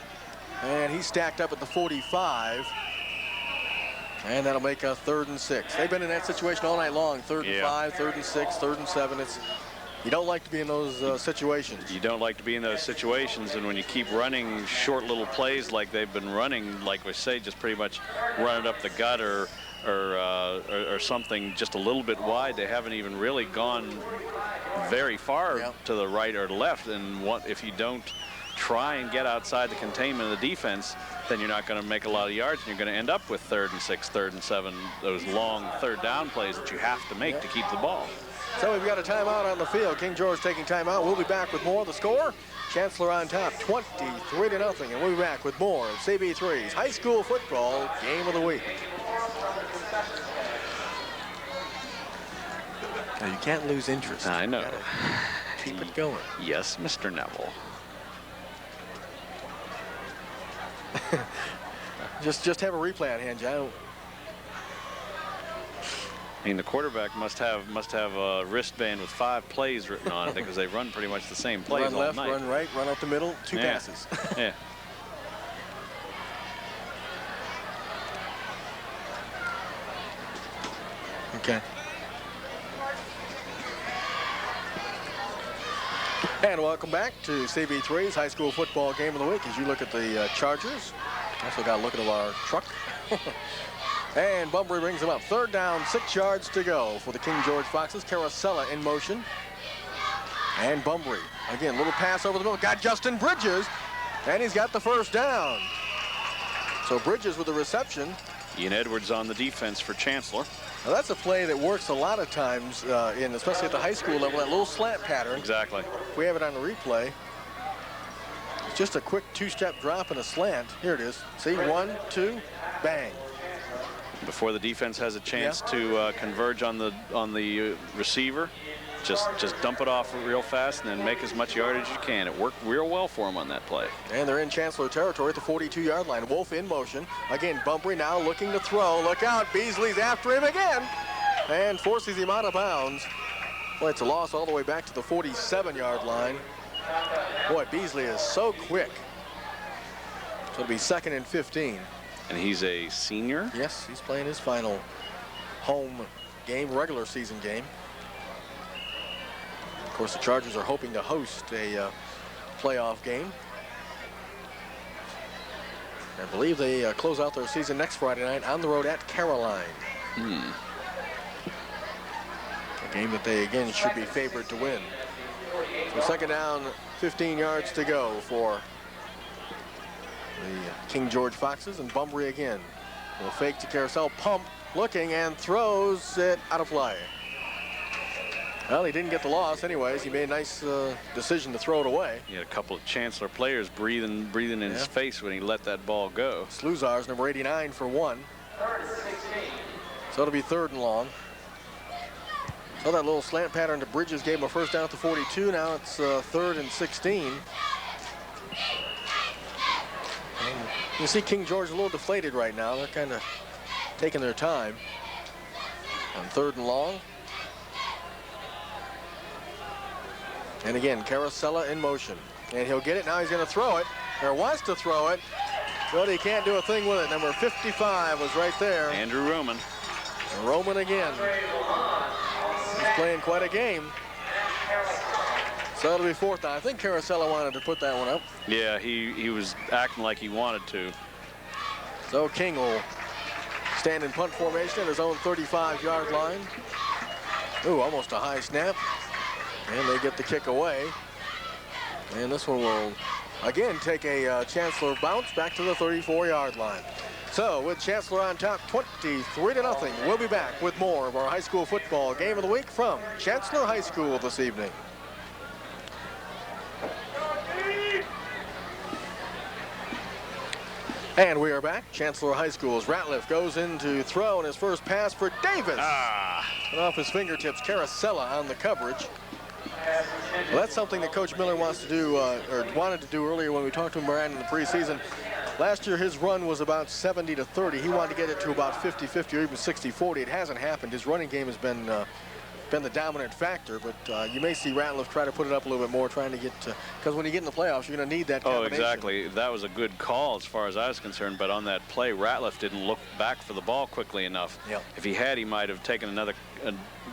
and he's stacked up at the 45. And that'll make a 3rd and 6. They've been in that situation all night long. 3rd and 5, 3rd and 6, 3rd and 7. You don't like to be in those situations. You don't like to be in those situations, and when you keep running short little plays like they've been running, like we say, just pretty much run it up the gut or something just a little bit wide. They haven't even really gone very far to the right or left. And if you don't try and get outside the containment of the defense, then you're not going to make a lot of yards, and you're going to end up with 3rd and 6, 3rd and 7, those long 3rd down plays that you have to make to keep the ball. So we've got a timeout on the field. King George taking timeout. We'll be back with more of the score. Chancellor on top, 23-0, and we'll be back with more of CB3's high school football game of the week. Now, you can't lose interest. I know. Keep it going. Yes, Mr. Neville. just have a replay on hand, John. I mean, the quarterback must have a wristband with 5 plays written on it because they run pretty much the same plays run left, all night. Run right, run up the middle, 2 passes. Yeah. Okay. And welcome back to CB3's high school football game of the week. As you look at the Chargers, also got a look at our truck. And Bunbury brings them up. 3rd down, 6 yards to go for the King George Foxes. Carosella in motion. And Bunbury, again, little pass over the middle. Got Justin Bridges, and he's got the 1st down. So Bridges with the reception. Ian Edwards on the defense for Chancellor. Now that's a play that works a lot of times, especially at the high school level, that little slant pattern. Exactly. If we have it on the replay, it's just a quick 2-step drop and a slant. Here it is. See, 1, 2, bang. Before the defense has a chance to converge on the receiver, just dump it off real fast and then make as much yardage as you can. It worked real well for him on that play. And they're in Chancellor territory at the 42-yard line. Wolf in motion. Again, Bunbury now looking to throw. Look out, Beasley's after him again and forces him out of bounds. Boy, it's a loss all the way back to the 47-yard line. Boy, Beasley is so quick. So it'll be 2nd and 15. And he's a senior? Yes, he's playing his final home game, regular season game. Of course, the Chargers are hoping to host a playoff game. I believe they close out their season next Friday night on the road at Caroline. A game that they, again, should be favored to win. So 2nd down, 15 yards to go for the King George Foxes, and Bunbury again. Will fake to Carousel, pump, looking, and throws it out of play. Well, he didn't get the loss anyways. He made a nice decision to throw it away. He had a couple of Chancellor players breathing in his face when he let that ball go. Sluzar's number 89 for 1. So it'll be 3rd and long. So that little slant pattern to Bridges gave him a 1st down at the 42. Now it's 3rd and 16. And you see King George a little deflated right now. They're kind of taking their time. On 3rd and long. And again, Carosella in motion. And he'll get it. Now he's going to throw it. Or wants to throw it. But he can't do a thing with it. Number 55 was right there. Andrew Roman. Roman again. He's playing quite a game. So it'll be 4th down. I think Carosella wanted to put that one up. Yeah, he was acting like he wanted to. So King will stand in punt formation at his own 35-yard line. Ooh, almost a high snap. And they get the kick away. And this one will, again, take a Chancellor bounce back to the 34-yard line. So with Chancellor on top, 23-0. We'll be back with more of our high school football game of the week from Chancellor High School this evening. And we are back. Chancellor High School's Ratliff goes in to throw in his first pass for Davis. And off his fingertips, Carosella on the coverage. Well, that's something that Coach Miller wants to do, or wanted to do earlier when we talked to him around in the preseason. Last year, his run was about 70-30. He wanted to get it to about 50-50 or even 60-40. It hasn't happened. His running game has been the dominant factor, but you may see Ratliff try to put it up a little bit more, trying to get to, because when you get in the playoffs, you're going to need that combination. Oh, exactly. That was a good call as far as I was concerned, but on that play, Ratliff didn't look back for the ball quickly enough. Yep. If he had, he might have taken another,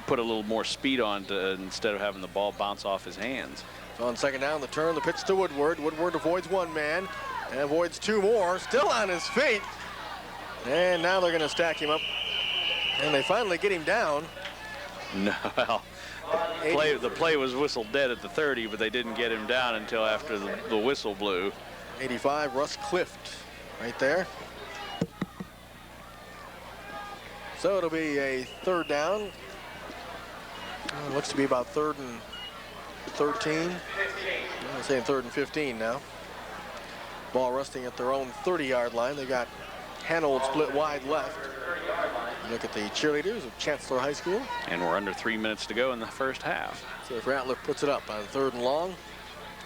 put a little more speed on to, instead of having the ball bounce off his hands. So on 2nd down, the turn, the pitch to Woodward. Woodward avoids 1 man and avoids 2 more, still on his feet. And now they're going to stack him up. And they finally get him down. No, well, the play was whistled dead at the 30, but they didn't get him down until after the whistle blew. 85, Russ Clift right there. So it'll be a 3rd down. Looks to be about 3rd and 13. I'm saying 3rd and 15 now. Ball resting at their own 30-yard line. They got Hanold split wide left. Look at the cheerleaders of Chancellor High School. And we're under 3 minutes to go in the first half. So if Ratliff puts it up on 3rd and long,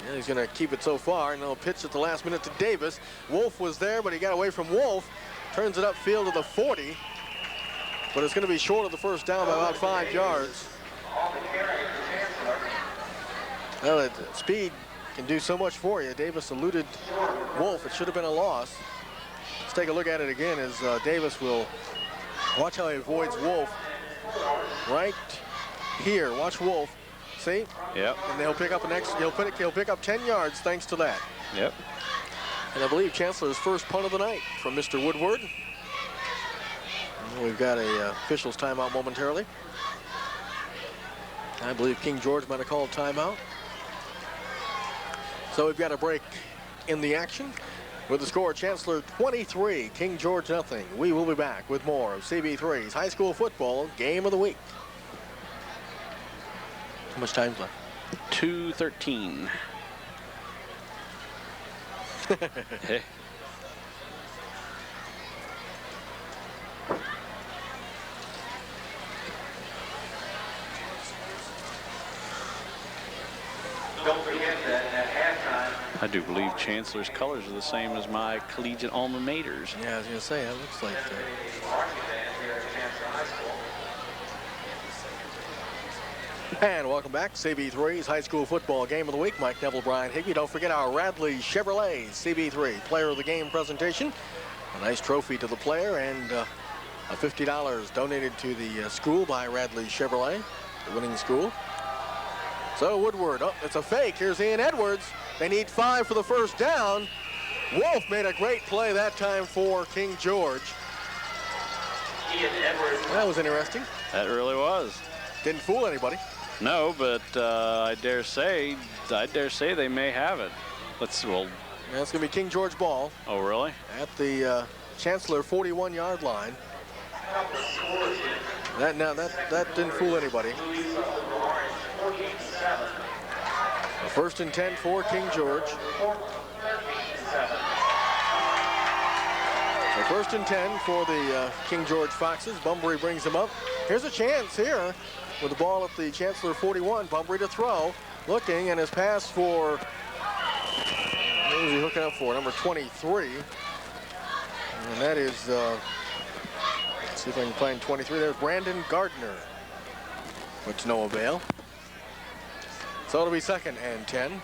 and he's going to keep it so far, and they'll pitch at the last minute to Davis. Wolf was there, but he got away from Wolf. Turns it upfield to the 40, but it's going to be short of the 1st down by about 5 yards. Well, that speed can do so much for you. Davis eluded Wolf. It should have been a loss. Let's take a look at it again as Davis will watch how he avoids Wolf. right here. Watch Wolf. See? Yep. And he'll pick up he'll pick up 10 yards thanks to that. Yep. And I believe Chancellor's first punt of the night from Mr. Woodward. We've got a official's timeout momentarily. I believe King George might have called timeout. So we've got a break in the action. With the score, Chancellor 23, King George nothing. We will be back with more of CB3's high school football game of the week. How much time's left? 2:13. Hey. Don't forget that at halftime, I do believe Chancellor's colors are the same as my collegiate alma maters. Yeah, I was going to say, that looks like... And welcome back, CB3's high school football game of the week. Mike Neville, Brian Higby. Don't forget our Radley Chevrolet CB3 player of the game presentation. A nice trophy to the player and $50 donated to the school by Radley Chevrolet, the winning school. So Woodward, oh, it's a fake. Here's Ian Edwards. They need 5 for the first down. Wolf made a great play that time for King George. Ian Edwards. That was interesting. That really was. Didn't fool anybody. No, but I dare say they may have it. Well, That's going to be King George ball oh really? at the Chancellor 41-yard line. That didn't fool anybody. First and 10 for King George. So first and 10 for the King George Foxes. Bunbury brings them up. Here's a chance here with the ball at the Chancellor 41. Bunbury to throw. Looking, and his pass for, who is he hooking up for? Number 23. And that is, let's see if I can find 23. There's Brandon Gardner. But to no avail. So it'll be second and 10.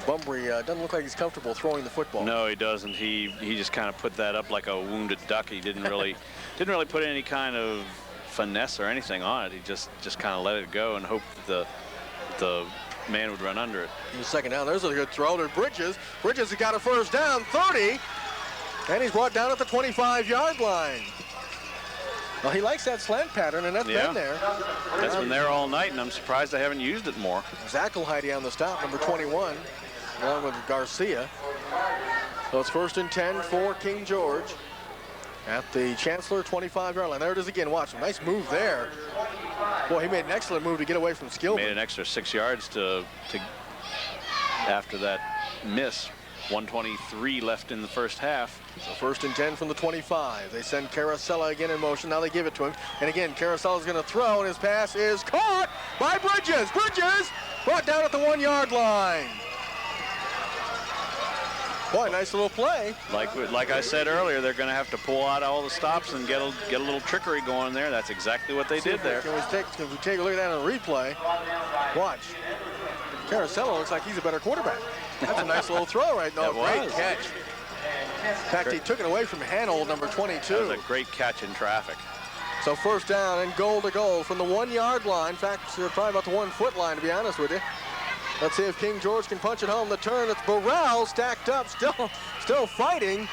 Bunbury doesn't look like he's comfortable throwing the football. No, he doesn't. He just kind of put that up like a wounded duck. He didn't really put any kind of finesse or anything on it. He just kind of let it go and hoped that the man would run under it. The second down. There's a good throw to Bridges. Bridges has got a first down, 30, and he's brought down at the 25-yard line. Well, he likes that slant pattern, and that's been there. That's been there all night, and I'm surprised they haven't used it more. Zackelheide on the stop, number 21, along with Garcia. So it's first and 10 for King George at the Chancellor 25-yard line. There it is again. Watch, nice move there. Boy, he made an excellent move to get away from Skillman. Made an extra 6 yards to after that miss. 1:23 left in the first half. So first and 10 from the 25. They send Carosella again in motion. Now they give it to him. And again, Carosella's going to throw, and his pass is caught by Bridges. Bridges brought down at the 1-yard line. Boy, nice little play. Like I said earlier, they're going to have to pull out all the stops and get a little trickery going there. That's exactly what they did there. Can we take a look at that on the replay? Watch. Carosella looks like he's a better quarterback. That's a nice little throw right now. Great catch. In fact, he took it away from Hanold, number 22. That was a great catch in traffic. So first down and goal to goal from the 1-yard line. In fact, probably about the 1-foot line, to be honest with you. Let's see if King George can punch it home. The turn, it's Burrell stacked up, still fighting.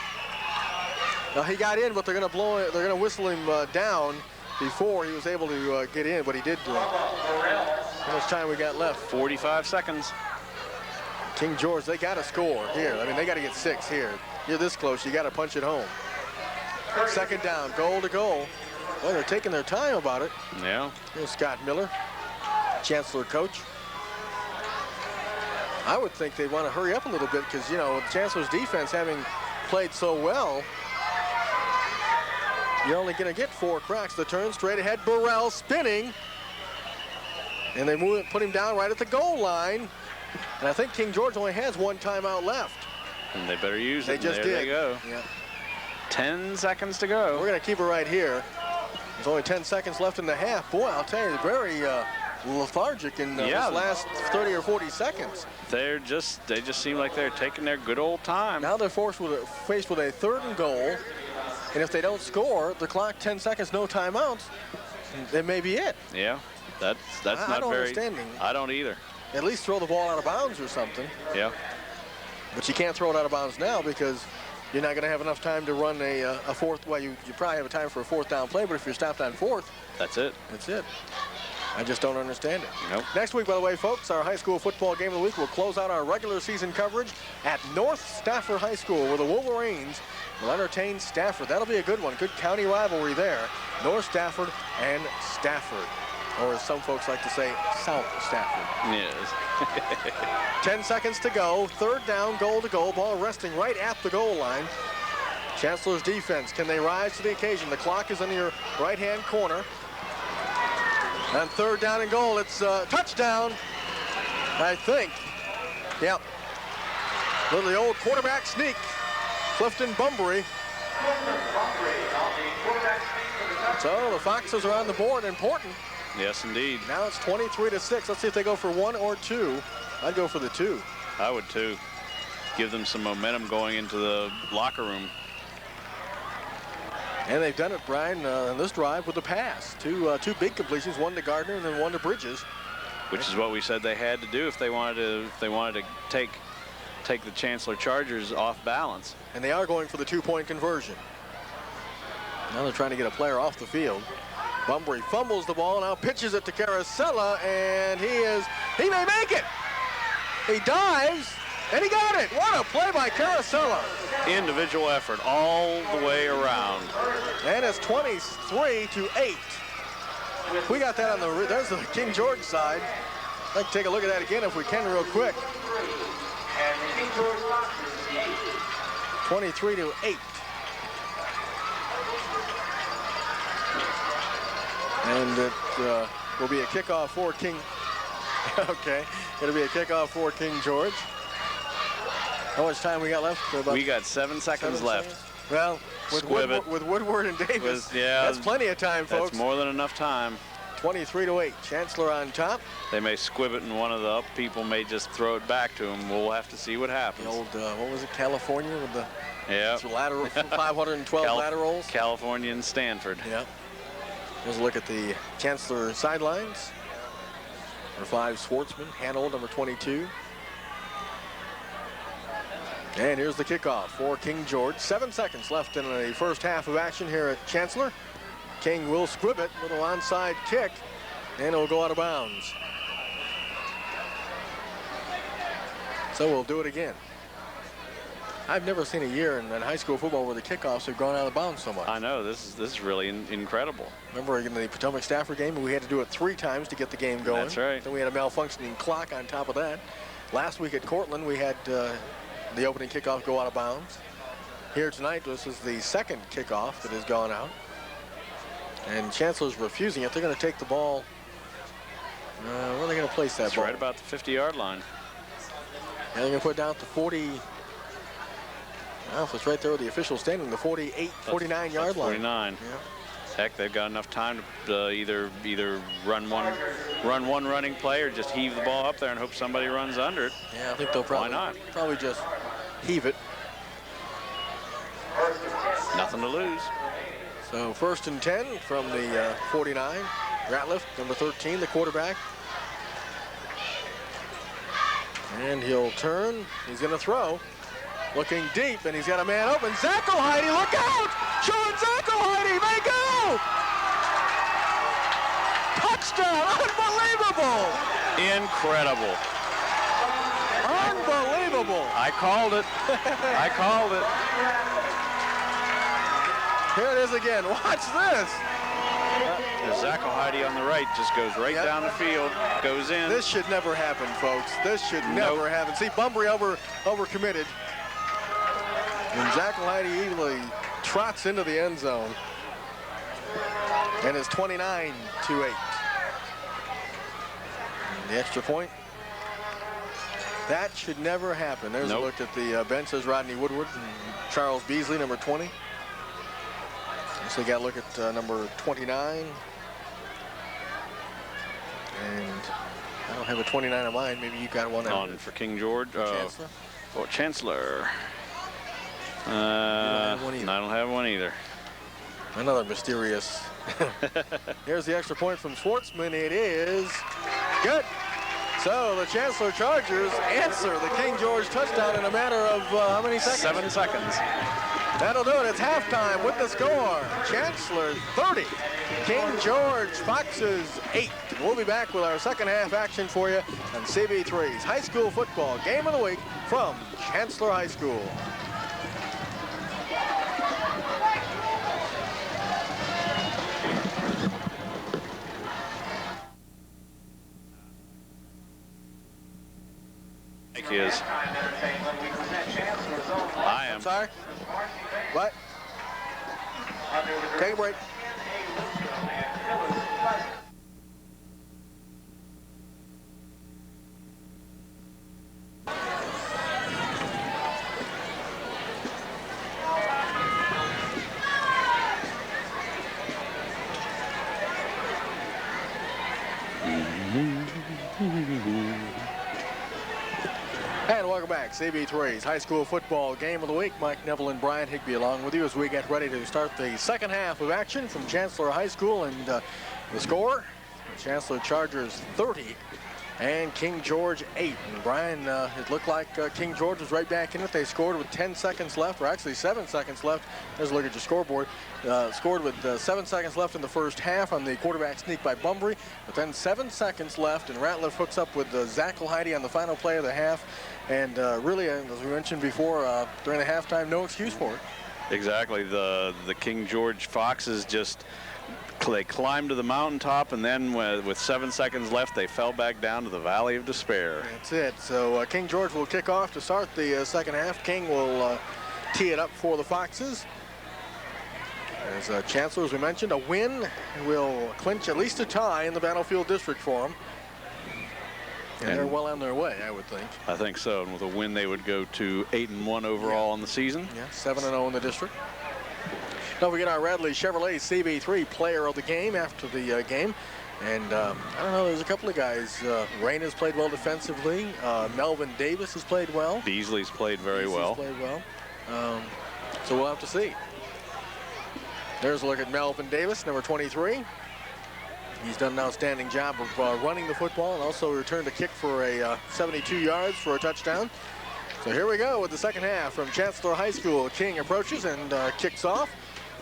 Now he got in, but they're going to blow it. They're going to whistle him down before he was able to get in, but he did do it. How much time we got left? 45 seconds. King George, they got to score here. I mean, they got to get 6 here. You're this close, you got to punch it home. Second down, goal to goal. Well, they're taking their time about it. Yeah. Here's Scott Miller, Chancellor coach. I would think they want to hurry up a little bit because, you know, with Chancellor's defense having played so well, you're only going to get 4 cracks. The turn straight ahead, Burrell spinning. And they put him down right at the goal line. And I think King George only has 1 timeout left. And they better use it. They just did. There they go. Yeah. 10 seconds to go. We're going to keep it right here. There's only 10 seconds left in the half. Boy, I'll tell you, very lethargic in this last 30 or 40 seconds. They just seem like they're taking their good old time. Now they're faced with a 3rd and goal And if they don't score, the clock 10 seconds, no timeouts, that may be it. Yeah, that's not I don't very. understand. I don't either. At least throw the ball out of bounds or something. Yeah. But you can't throw it out of bounds now because you're not going to have enough time to run a fourth. Well, you probably have a time for a fourth down play, but if you're stopped on fourth, that's it. That's it. I just don't understand it. Nope. Next week, by the way, folks, our high school football game of the week will close out our regular season coverage at North Stafford High School, where the Wolverines will entertain Stafford. That'll be a good one. Good county rivalry there. North Stafford and Stafford. Or as some folks like to say, South Stafford. Yes. 10 seconds to go. Third down, goal to go. Ball resting right at the goal line. Chancellor's defense, can they rise to the occasion? The clock is in your right-hand corner. And third down and goal, it's touchdown, I think. Yep. Little the old quarterback sneak. Clifton Bunbury. So the Foxes are on the board, important. Yes, indeed. Now it's 23-6. Let's see if they go for 1 or 2. I'd go for the 2. I would too. Give them some momentum going into the locker room. And they've done it, Brian, in this drive with the pass. Two big completions, one to Gardner and then one to Bridges. Which is what we said they had to do if they wanted to take the Chancellor Chargers off balance. And they are going for the 2-point conversion. Now they're trying to get a player off the field. Bunbury fumbles the ball, now pitches it to Carosella, and he may make it. He dives, and he got it. What a play by Carosella. Individual effort all the way around. And it's 23-8. We got that on there's the King George side. I'd like to take a look at that again if we can real quick. 23-8. And it will be a kickoff for King. Okay, it'll be a kickoff for King George. How much time we got left? We got 7 seconds left. Well, with Woodward and Davis, that's plenty of time, folks. That's more than enough time. 23-8. Chancellor on top. They may squib it, and one of the up people may just throw it back to him. We'll have to see what happens. The old, what was it, California with the lateral 512 laterals? California and Stanford. Yeah. Here's a look at the Chancellor sidelines. Number 5, Schwartzman, Hanold, number 22. And here's the kickoff for King George. 7 seconds left in the first half of action here at Chancellor. King will squib it, little onside kick, and it'll go out of bounds. So we'll do it again. I've never seen a year in high school football where the kickoffs have gone out of bounds so much. I know, this is really incredible. Remember in the Potomac Stafford game, we had to do it 3 times to get the game going. That's right. Then we had a malfunctioning clock on top of that. Last week at Cortland, we had the opening kickoff go out of bounds. Here tonight, this is the second kickoff that has gone out. And Chancellor's refusing it. They're going to take the ball. Where are they going to place that ball? Right about the 50-yard line. And they're going to put it down at the 40. Well, if it's right there with the official standing, the 49-yard line. 49. Yeah. Heck, they've got enough time to either run one running play or just heave the ball up there and hope somebody runs under it. Yeah, I think they'll probably just heave it. Nothing to lose. So 1st and 10 from the 49. Ratliff, number 13, the quarterback. And he'll turn. He's going to throw. Looking deep, and he's got a man open. Zachoheide, look out! Sean Zachoheide may go! Touchdown! Unbelievable! Incredible. Unbelievable! I called it. I called it. Here it is again. Watch this. Zachoheide on the right just goes right down the field, goes in. This should never happen, folks. This should never happen. See, Bunbury overcommitted. And Zachoheide easily trots into the end zone. And it's 29-8. The extra point. That should never happen. There's a look at the bench. There's Rodney Woodward and Charles Beasley, number 20. So you got to look at number 29. And I don't have a 29 in mind. Maybe you got one on for King George. Chancellor? Chancellor. I don't have one either. I don't have one either. Another mysterious. Here's the extra point from Schwartzman. It is good. So the Chancellor Chargers answer the King George touchdown in a matter of how many seconds? 7 seconds. That'll do it. It's halftime with the score. Chancellor 30, King George Foxes 8. We'll be back with our second half action for you on CB3's high school football game of the week from Chancellor High School. He is. I am. I'm sorry? What? Take a break. And welcome back. CB3's high school football game of the week. Mike Neville and Brian Higby along with you as we get ready to start the second half of action from Chancellor High School. And the score, Chancellor Chargers 30 and King George 8. And Brian, it looked like King George was right back in it. They scored with 10 seconds left, or actually 7 seconds left. There's a look at your scoreboard. Scored with 7 seconds left in the first half on the quarterback sneak by Bunbury. But then 7 seconds left, and Ratliff hooks up with Zach Heidi on the final play of the half. And really, as we mentioned before, during the halftime, no excuse for it. Exactly. The King George Foxes just, they climbed to the mountaintop, and then with 7 seconds left, they fell back down to the Valley of Despair. That's it. So King George will kick off to start the second half. King will tee it up for the Foxes. As Chancellor, as we mentioned, a win will clinch at least a tie in the Battlefield District for them. And they're well on their way, I would think. I think so. And with a win, they would go to 8-1 overall on the season. Yeah, 7-0 in the district. Don't forget our Radley Chevrolet CB3 player of the game after the game. And I don't know, there's a couple of guys. Rain has played well defensively. Melvin Davis has played well. Beasley's played very well. Played well. So we'll have to see. There's a look at Melvin Davis, number 23. He's done an outstanding job of running the football and also returned a kick for a 72 yards for a touchdown. So here we go with the second half from Chancellor High School. King approaches and kicks off.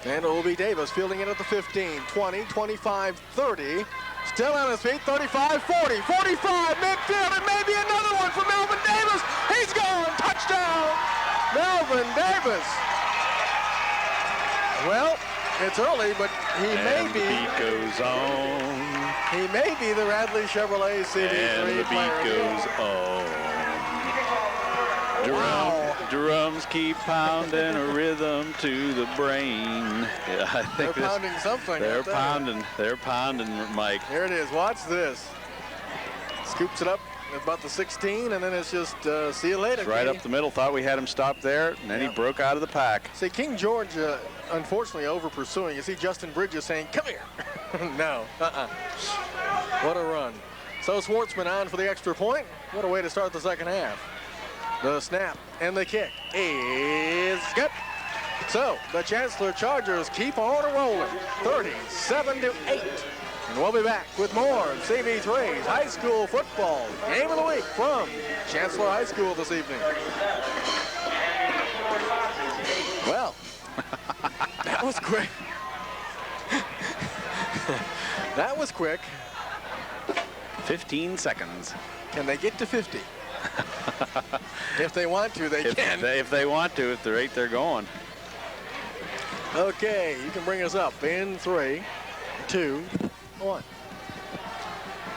And it will be Davis fielding it at the 15, 20, 25, 30. Still on his feet, 35, 40, 45, midfield, and maybe another one for Melvin Davis. He's gone, touchdown, Melvin Davis. Well, it's early, but he may be. The beat goes on. He may be the Radley Chevrolet CB3 And the beat goes on. Drums keep pounding a rhythm to the brain. Yeah, I think they're pounding something. They're pounding, Mike. Here it is. Watch this. Scoops it up at about the 16, and then it's just see you later. It's right up the middle. Thought we had him stop there, and then he broke out of the pack. See, King George, unfortunately, over pursuing. You see Justin Bridges saying, "Come here." No. What a run. So Schwartzman on for the extra point. What a way to start the second half. The snap and the kick is good. So the Chancellor Chargers keep on rolling, 37-8. And we'll be back with more of CB3's high school football game of the week from Chancellor High School this evening. Well, that was quick. That was quick. 15 seconds. Can they get to 50? If they want to, they can. If they want to, if they're 8, they're going. Okay, you can bring us up in 3, 2, 1.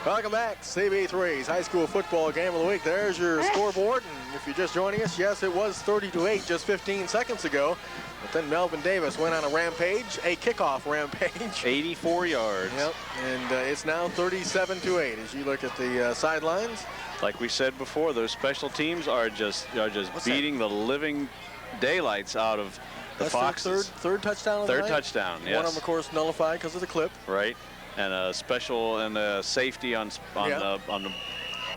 Welcome back, CB3's high school football game of the week. There's your scoreboard, and if you're just joining us, yes, it was 30-8 just 15 seconds ago. But then Melvin Davis went on a rampage, a kickoff rampage. 84 yards. Yep, and it's now 37-8 as you look at the sidelines. Like we said before, those special teams are just beating the living daylights out of the Foxes. Third touchdown of the night? Third touchdown, yes. One of them, of course, nullified because of the clip. Right, and a special and a safety on the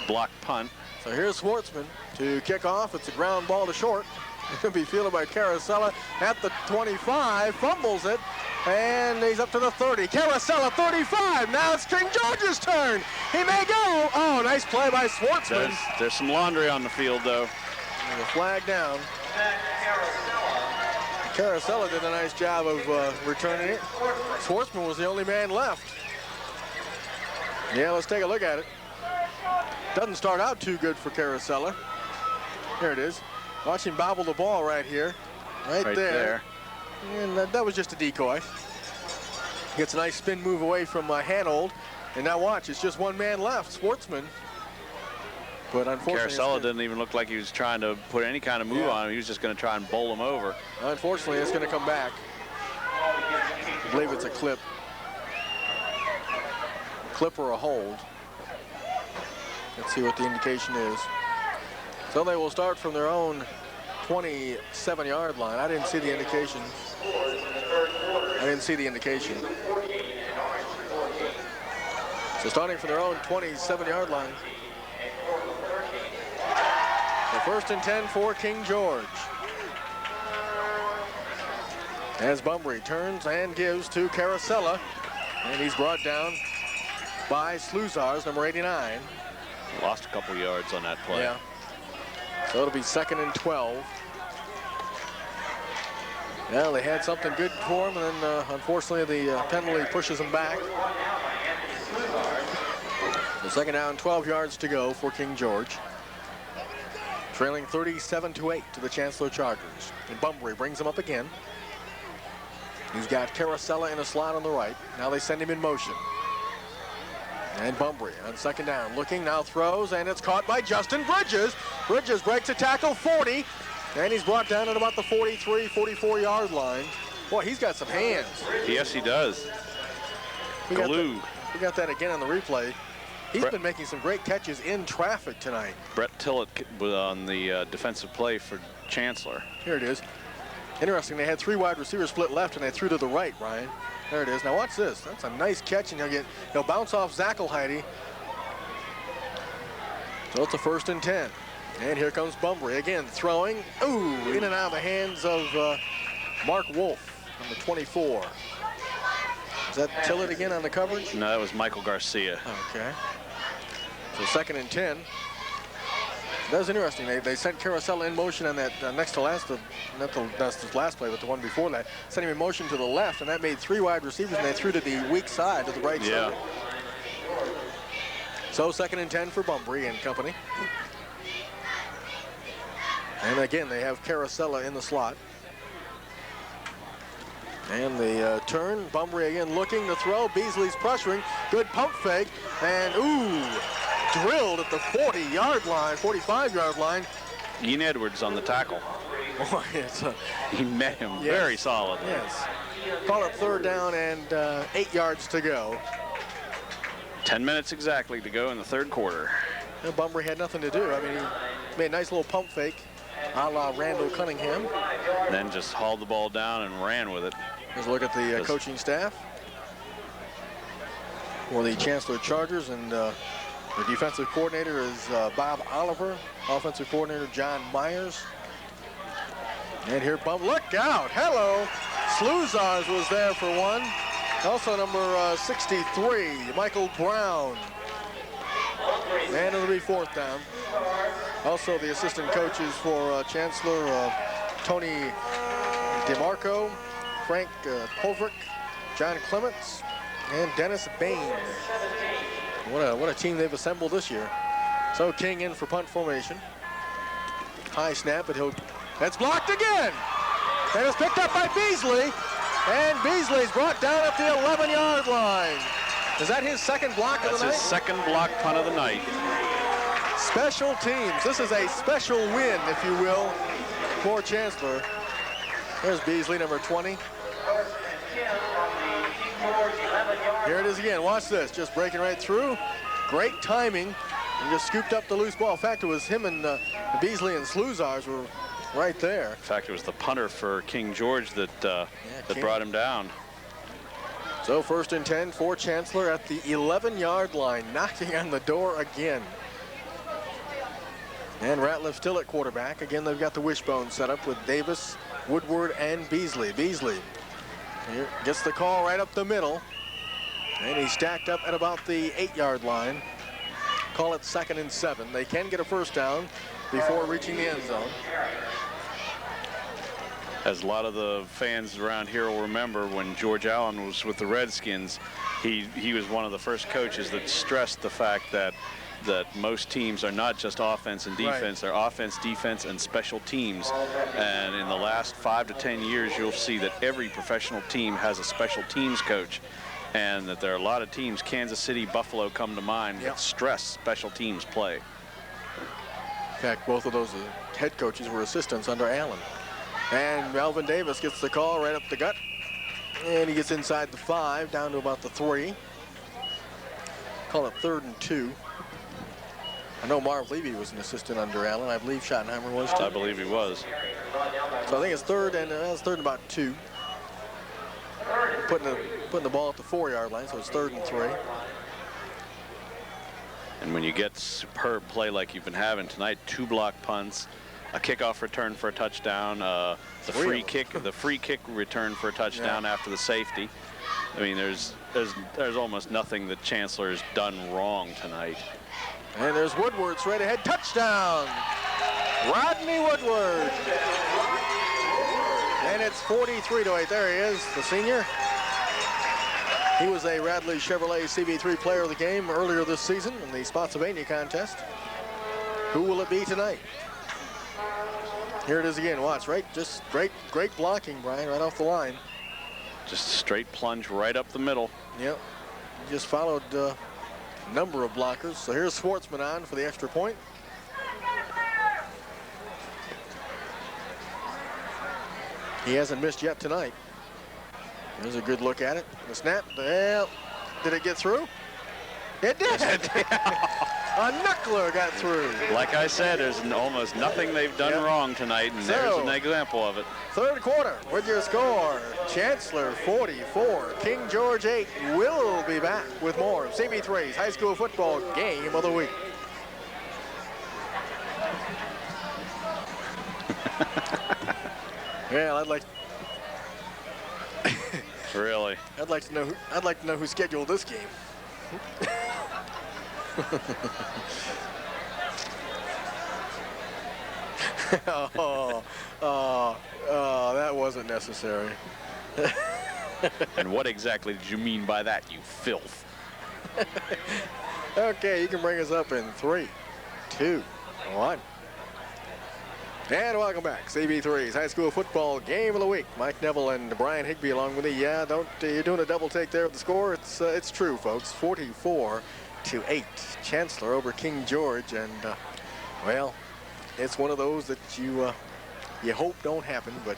block punt. So here's Schwartzman to kick off. It's a ground ball to short. It'll be fielded by Carosella at the 25, fumbles it, and he's up to the 30. Carosella, 35. Now it's King George's turn. He may go. Oh, nice play by Schwartzman. There's some laundry on the field, though. And the flag down. Carosella did a nice job of returning it. Schwartzman was the only man left. Yeah, let's take a look at it. Doesn't start out too good for Carosella. Here it is. Watch him bobble the ball right here. Right there. And that was just a decoy. Gets a nice spin move away from Hanold. And now watch, it's just one man left, Schwartzman. But unfortunately, Carosella didn't even look like he was trying to put any kind of move on him. He was just going to try and bowl him over. Unfortunately, it's going to come back. I believe it's a clip. Clip or a hold. Let's see what the indication is. So they will start from their own 27-yard line. I didn't see the indication. So starting from their own 27-yard line. The 1st and 10 for King George. As Bumbry turns and gives to Carosella. And he's brought down by Sluzars, number 89. Lost a couple yards on that play. Yeah. So it'll be 2nd and 12. Well, they had something good for him, and then unfortunately the penalty pushes them back. The 2nd down, 12 yards to go for King George. Trailing 37-8 to the Chancellor Chargers. And Bumbry brings him up again. He's got Carosella in a slot on the right. Now they send him in motion. And Bumbry on 2nd down, looking, now throws, and it's caught by Justin Bridges. Bridges breaks a tackle, 40, and he's brought down at about the 43, 44-yard line. Boy, he's got some hands. Yes, he does. We got that again on the replay. He's Brett, been making some great catches in traffic tonight. Brett Tillett was on the defensive play for Chancellor. Here it is. Interesting, they had 3 wide receivers split left, and they threw to the right, Ryan. There it is. Now watch this. That's a nice catch, and he'll bounce off Zackelheide. So it's a 1st and 10. And here comes Bumbry again, throwing. Ooh, in and out of the hands of Mark Wolf, number 24. Is that Tillett again on the coverage? No, that was Michael Garcia. Okay. So 2nd and 10. That was interesting. They sent Carosella in motion on that next to last, that's the last play, but the one before that. Sent him in motion to the left, and that made 3 wide receivers, and they threw to the weak side, to the right side. So 2nd and 10 for Bumbry and company. And again, they have Carosella in the slot. And the turn, Bumbry again looking to throw. Beasley's pressuring. Good pump fake. And ooh, drilled at the 40-yard line, 45-yard line. Ian Edwards on the tackle. Boy, he met him very solid. Yes. Call it 3rd down and 8 yards to go. 10 minutes exactly to go in the 3rd quarter. And Bumbry had nothing to do. I mean, he made a nice little pump fake, a la Randall Cunningham. Then just hauled the ball down and ran with it. Let's look at the coaching staff for the Chancellor Chargers, and the defensive coordinator is Bob Oliver, offensive coordinator John Myers. And here, look out, hello. Sluzars was there for one. Also number 63, Michael Brown. And it'll be 4th down. Also the assistant coaches for Chancellor, Tony DeMarco, Frank Povrick, John Clements, and Dennis Bain. What a team they've assembled this year. So King in for punt formation. High snap, but that's blocked again. And it's picked up by Beasley. And Beasley's brought down at the 11-yard line. Is that his 2nd block of the night? That's his 2nd block punt of the night. Special teams. This is a special win, if you will, for Chancellor. There's Beasley, number 20. Here it is again. Watch this. Just breaking right through. Great timing. And just scooped up the loose ball. In fact, it was him and Beasley and Sluzars were right there. In fact, it was the punter for King George that brought him down. So 1st and 10 for Chancellor at the 11-yard line, knocking on the door again. And Ratliff still at quarterback. Again, they've got the wishbone set up with Davis, Woodward, and Beasley. Beasley here gets the call right up the middle. And he's stacked up at about the 8-yard line. Call it 2nd and 7. They can get a first down before reaching the end zone. As a lot of the fans around here will remember, when George Allen was with the Redskins, he was one of the first coaches that stressed the fact that most teams are not just offense and defense, they're offense, defense, and special teams. And in the last 5 to 10 years, you'll see that every professional team has a special teams coach, and that there are a lot of teams, Kansas City, Buffalo come to mind, that stress special teams play. In fact, both of those head coaches were assistants under Allen. And Melvin Davis gets the call right up the gut. And he gets inside the 5, down to about the 3. Call it 3rd and 2. I know Marv Levy was an assistant under Allen. I believe Schottenheimer was too. I believe he was. So I think it's 3rd and about 2. Putting the ball at the 4-yard line, so it's 3rd and 3. And when you get superb play like you've been having tonight, 2 block punts, a kickoff return for a touchdown, the free kick return for a touchdown after the safety. I mean, there's almost nothing that Chancellor has done wrong tonight. And there's Woodward straight ahead, touchdown! Rodney Woodward. And it's 43-8. There he is, the senior. He was a Radley Chevrolet CB3 player of the game earlier this season in the Spotsylvania contest. Who will it be tonight? Here it is again. Watch, right? Just great blocking, Brian, right off the line. Just a straight plunge right up the middle. Yep. Just followed a number of blockers. So here's Schwartzman on for the extra point. He hasn't missed yet tonight. There's a good look at it. The snap. Well, did it get through? It did. A knuckler got through. Like I said, there's almost nothing they've done wrong tonight, and there's an example of it. 3rd quarter with your score. Chancellor 44, King George 8. We'll be back with more of CB3's high school football game of the week. Well, I'd like to know who scheduled this game. That wasn't necessary. And what exactly did you mean by that, you filth? Okay, you can bring us up in 3, 2, 1. And welcome back. CB3's high school football game of the week. Mike Neville and Brian Higby along with me. Yeah, you're doing a double take there of the score. It's true, folks. 44-8. Chancellor over King George, and well, it's one of those that you hope don't happen, but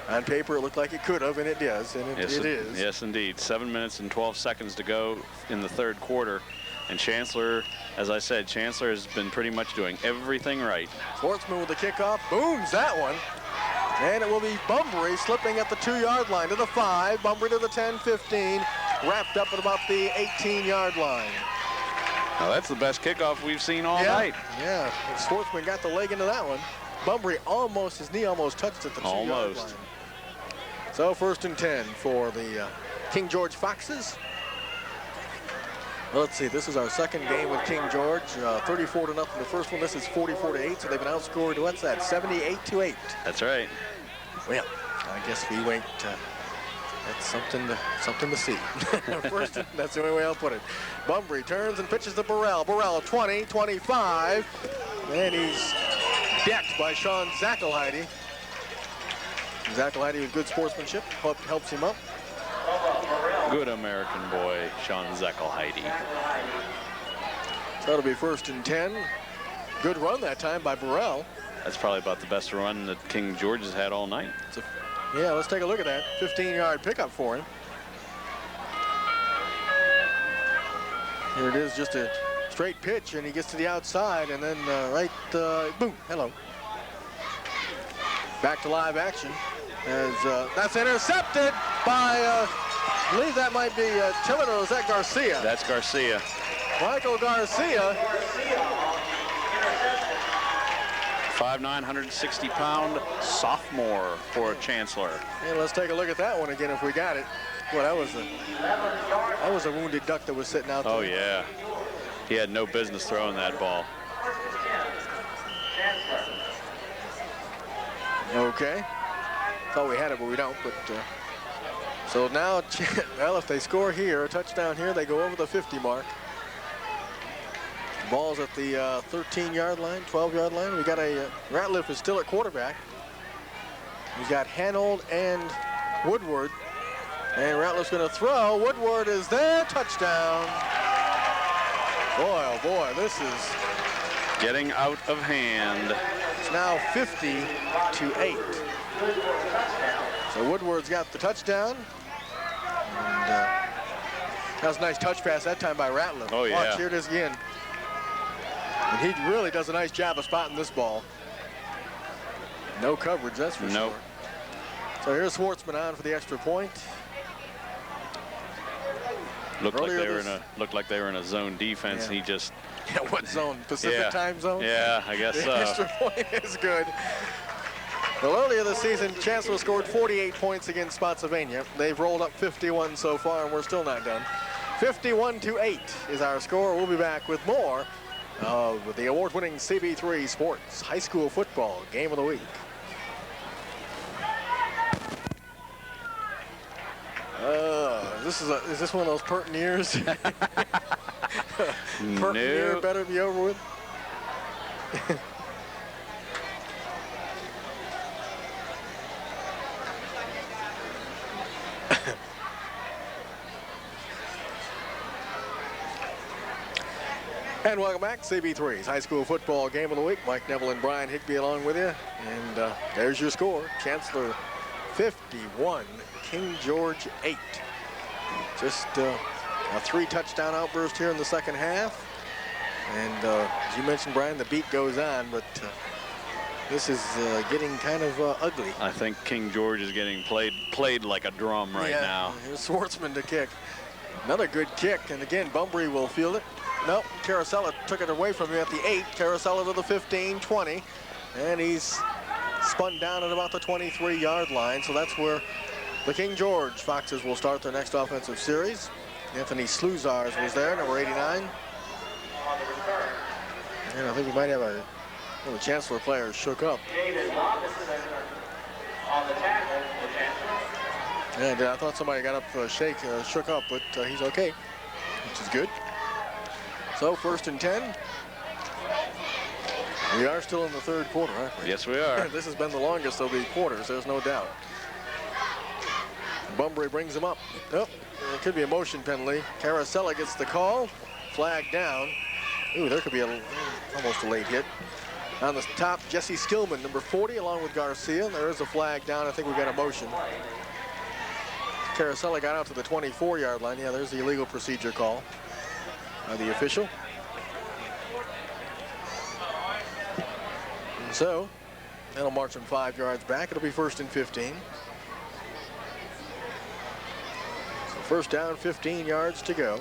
on paper it looked like it could have, and it does, and it is. Yes, indeed. 7 minutes and 12 seconds to go in the 3rd quarter. And Chancellor, as I said, Chancellor has been pretty much doing everything right. Schwartzman with the kickoff, booms that one. And it will be Bunbury slipping at the 2-yard line to the 5, Bunbury to the 10, 15, wrapped up at about the 18-yard line. Now that's the best kickoff we've seen all night. Yeah, Schwartzman got the leg into that one. Bunbury his knee almost touched at the 2-yard line. So 1st and 10 for the King George Foxes. Well, let's see, this is our 2nd game with King George. 34-0 the first one. This is 44-8, so they've been outscored, what's that, 78-8. That's right. Well, I guess we wait. That's something to see. First, that's the only way I'll put it. Bunbury turns and pitches to Burrell. Burrell 20, 25, and he's decked by Sean Zackelheide. Zackelheide with good sportsmanship helps him up. Good American boy, Sean Zackelheide. So it'll be 1st and 10. Good run that time by Burrell. That's probably about the best run that King George has had all night. Yeah, let's take a look at that. 15-yard pickup for him. Here it is, just a straight pitch, and he gets to the outside, and then boom, hello. Back to live action. As that's intercepted by, I believe that might be Tillett, or is that Garcia? That's Garcia. Michael Garcia. 5'9", 160-pound sophomore for Chancellor. And let's take a look at that one again if we got it. Boy, that was a wounded duck that was sitting out there. Oh, yeah. He had no business throwing that ball. Okay. Thought we had it, but we don't. But so now, well, if they score here, a touchdown here, they go over the 50 mark. Ball's at the 13-yard line, 12-yard line. We got Ratliff is still at quarterback. We've got Hanold and Woodward. And Ratliff's going to throw. Woodward is there. Touchdown. Boy, oh boy, this is getting out of hand. It's now 50-8. So Woodward's got the touchdown. And that was a nice touch pass that time by Ratliff. Oh, yeah. Watch, here it is again. And he really does a nice job of spotting this ball. No coverage, that's for sure. So here's Schwartzman on for the extra point. Looked like they were in a zone defense. Yeah. He just. Yeah, what zone? Pacific time zone? Yeah, I guess the so. extra point is good. Well, earlier this season, Chancellor scored 48 points against Spotsylvania. They've rolled up 51 so far, and we're still not done. 51-8 is our score. We'll be back with more of the award-winning CB3 Sports High School Football Game of the Week. Is this one of those Purton years? Purton year better be over with. And welcome back, CB3's High School Football Game of the Week. Mike Neville and Brian Higby along with you. And there's your score. Chancellor 51, King George 8. Just a 3-touchdown outburst here in the second half. And as you mentioned, Brian, the beat goes on, but this is getting kind of ugly. I think King George is getting played like a drum right now. Here's Schwartzman to kick. Another good kick, and again, Bunbury will field it. Nope, Carosella took it away from him at the 8. Carosella to the 15, 20. And he's spun down at about the 23-yard line, so that's where the King George Foxes will start their next offensive series. Anthony Sluzars was there, number 89. And I think we might have one of the Chancellor players shook up. And I thought somebody got up shook up, but he's okay, which is good. So 1st and 10. We are still in the third quarter, aren't we? Yes, we are. This has been the longest of the quarters, there's no doubt. Bunbury brings him up. Nope, it could be a motion penalty. Carosella gets the call. Flag down. Ooh, there could be almost a late hit. On the top, Jesse Skillman, number 40, along with Garcia. There is a flag down. I think we got a motion. Carosella got out to the 24-yard line. Yeah, there's the illegal procedure call by the official. And so, that'll march him 5 yards back. It'll be 1st and 15. So first down, 15 yards to go.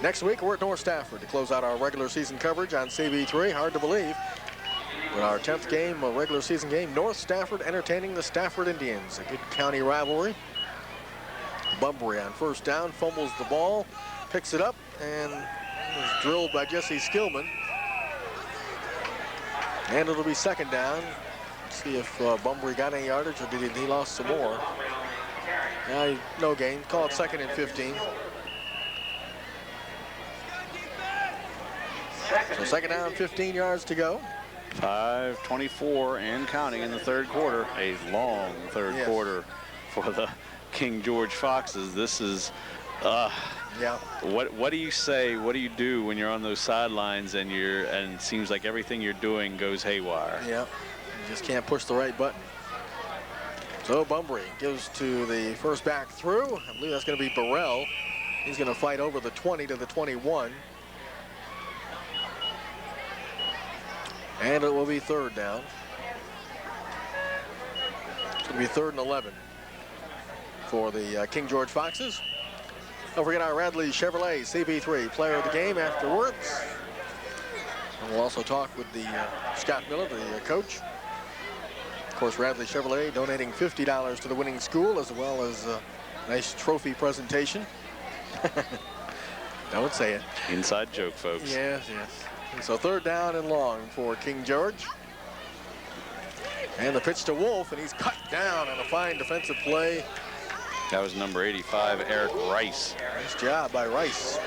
Next week, we're at North Stafford to close out our regular season coverage on CB3. Hard to believe. But our 10th game, a regular season game, North Stafford entertaining the Stafford Indians. A good county rivalry. Bunbury on first down, fumbles the ball, picks it up, and is drilled by Jesse Skillman. And it'll be second down. Let's see if Bunbury got any yardage or did he lost some more. No gain. Call it 2nd and 15. So second down, 15 yards to go. 5:24 and counting in the third quarter. A long third quarter for the King George Foxes. This is, what do you say? What do you do when you're on those sidelines and it seems like everything you're doing goes haywire? Yeah, you just can't push the right button. So Bunbury gives to the first back through. I believe that's going to be Burrell. He's going to fight over the 20 to the 21. And it will be third down. It's going to be 3rd and 11 for the King George Foxes. Don't forget our Radley Chevrolet CB3 player of the game afterwards. And we'll also talk with the Scott Miller, the coach. Of course, Radley Chevrolet donating $50 to the winning school, as well as a nice trophy presentation. Don't say it. Inside joke, folks. Yes, yes. And so 3rd down and long for King George. And the pitch to Wolf, and he's cut down on a fine defensive play. That was number 85, Eric Rice. Nice job by Rice.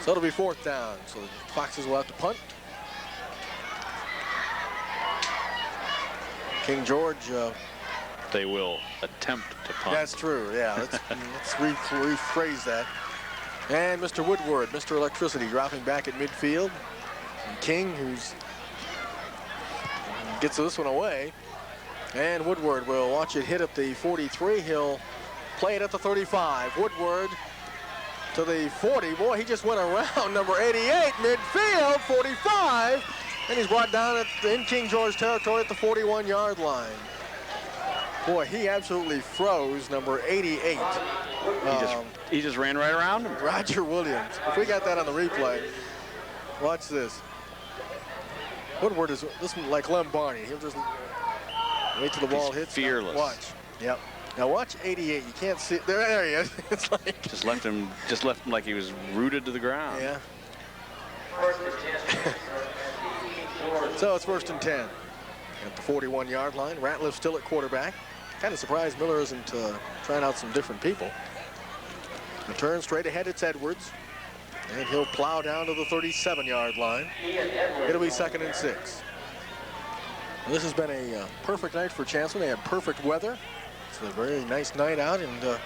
So it'll be 4th down. So the Foxes will have to punt. King George. They will attempt to punt. That's true. Yeah. Let's rephrase that. And Mr. Woodward, Mr. Electricity, dropping back at midfield. And King, who's gets this one away. And Woodward will watch it hit at the 43. He'll play it at the 35. Woodward to the 40. Boy, he just went around number 88, midfield, 45. And he's brought down in King George territory at the 41-yard line. Boy, he absolutely froze number 88. He just ran right around him. Roger Williams. If we got that on the replay, watch this. Woodward is this is like Lem Barney. He'll just wait till the ball hits. Fearless. Watch. Yep. Now watch 88. You can't see. There he is. It's like Just left him like he was rooted to the ground. yeah. So it's 1st and 10 at the 41-yard line. Ratliff still at quarterback. Kind of surprised Miller isn't trying out some different people. The turn straight ahead, it's Edwards. And he'll plow down to the 37-yard line. It'll be 2nd and 6. And this has been a perfect night for Chancellor. They had perfect weather. It's a very nice night out, and the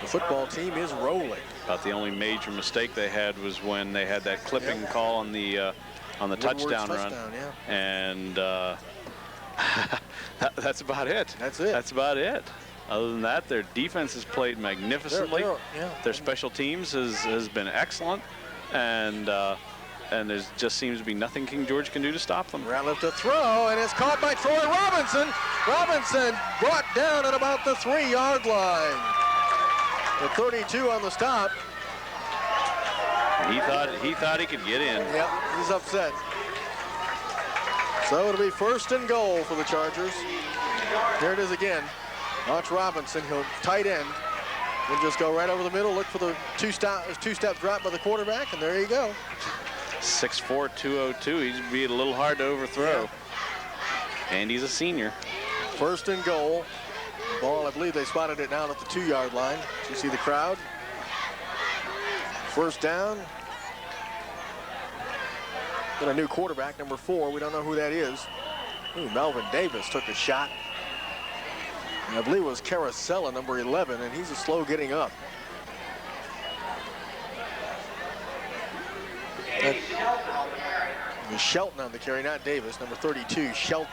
football team is rolling. About the only major mistake they had was when they had that clipping call on the touchdown run. Yeah. And that's about it. That's it. That's about it. Other than that, their defense has played magnificently. Their special teams has been excellent, and there just seems to be nothing King George can do to stop them. Ratliff to throw, and it's caught by Troy Robinson. Robinson brought down at about the 3-yard line. The 32 on the stop. He thought he could get in. Yep, he's upset. So it'll be 1st and goal for the Chargers. Here it is again. Watch Robinson. He'll tight end. Then just go right over the middle. Look for the two-step drop by the quarterback, and there you go. 6'4", 202. He'd be a little hard to overthrow. And he's a senior. 1st and goal. The ball, I believe they spotted it down at the 2-yard line. You see the crowd. 1st down. Got a new quarterback, number 4. We don't know who that is. Ooh, Melvin Davis took a shot. And I believe it was Caracella, number 11, and he's slow getting up. It was Shelton on the carry, not Davis, number 32, Shelton.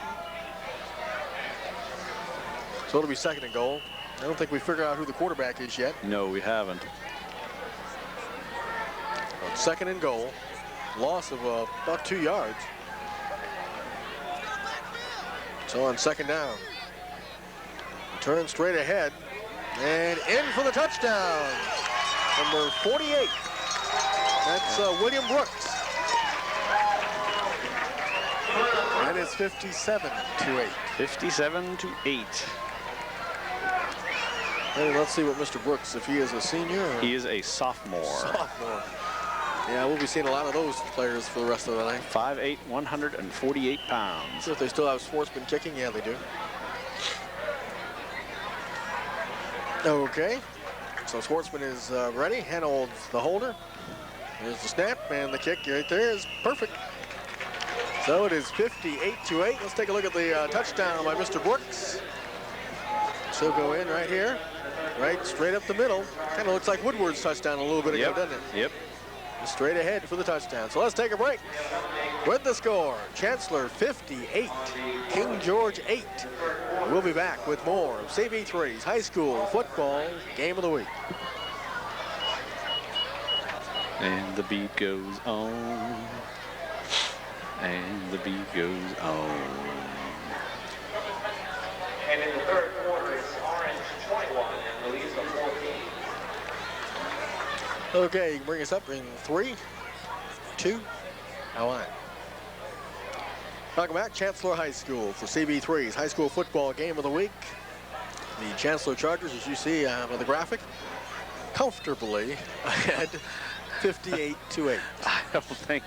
So it'll be 2nd and goal. I don't think we figured out who the quarterback is yet. No, we haven't. 2nd and goal. Loss of about 2 yards. So on 2nd down. Turn straight ahead. And in for the touchdown. Number 48. That's William Brooks. And it's 57-8. 57-8. Hey, let's see what Mr. Brooks, if he is a senior or He is a sophomore. sophomore. Yeah, we'll be seeing a lot of those players for the rest of the night. 5'8", 148 pounds. See if they still have Sportsman kicking. Yeah, they do. Okay, so Sportsman is ready. Hanold's the holder. There's the snap, and the kick right there is perfect. So it is 58-8. Let's take a look at the touchdown by Mr. Brooks. So go in right here, right straight up the middle. Kind of looks like Woodward's touchdown a little bit ago, doesn't it? Yep. Straight ahead for the touchdown. So let's take a break. With the score, Chancellor 58, King George 8. We'll be back with more of CB3's high school football game of the week. And the beat goes on. And the beat goes on. And in the 3rd quarter, it's Orange 21 and Louisa 14. Okay, you can bring us up in 3, 2, how on? Welcome back. Chancellor High School for CB3's high school football game of the week. The Chancellor Chargers, as you see on the graphic, comfortably ahead 58-8. I don't think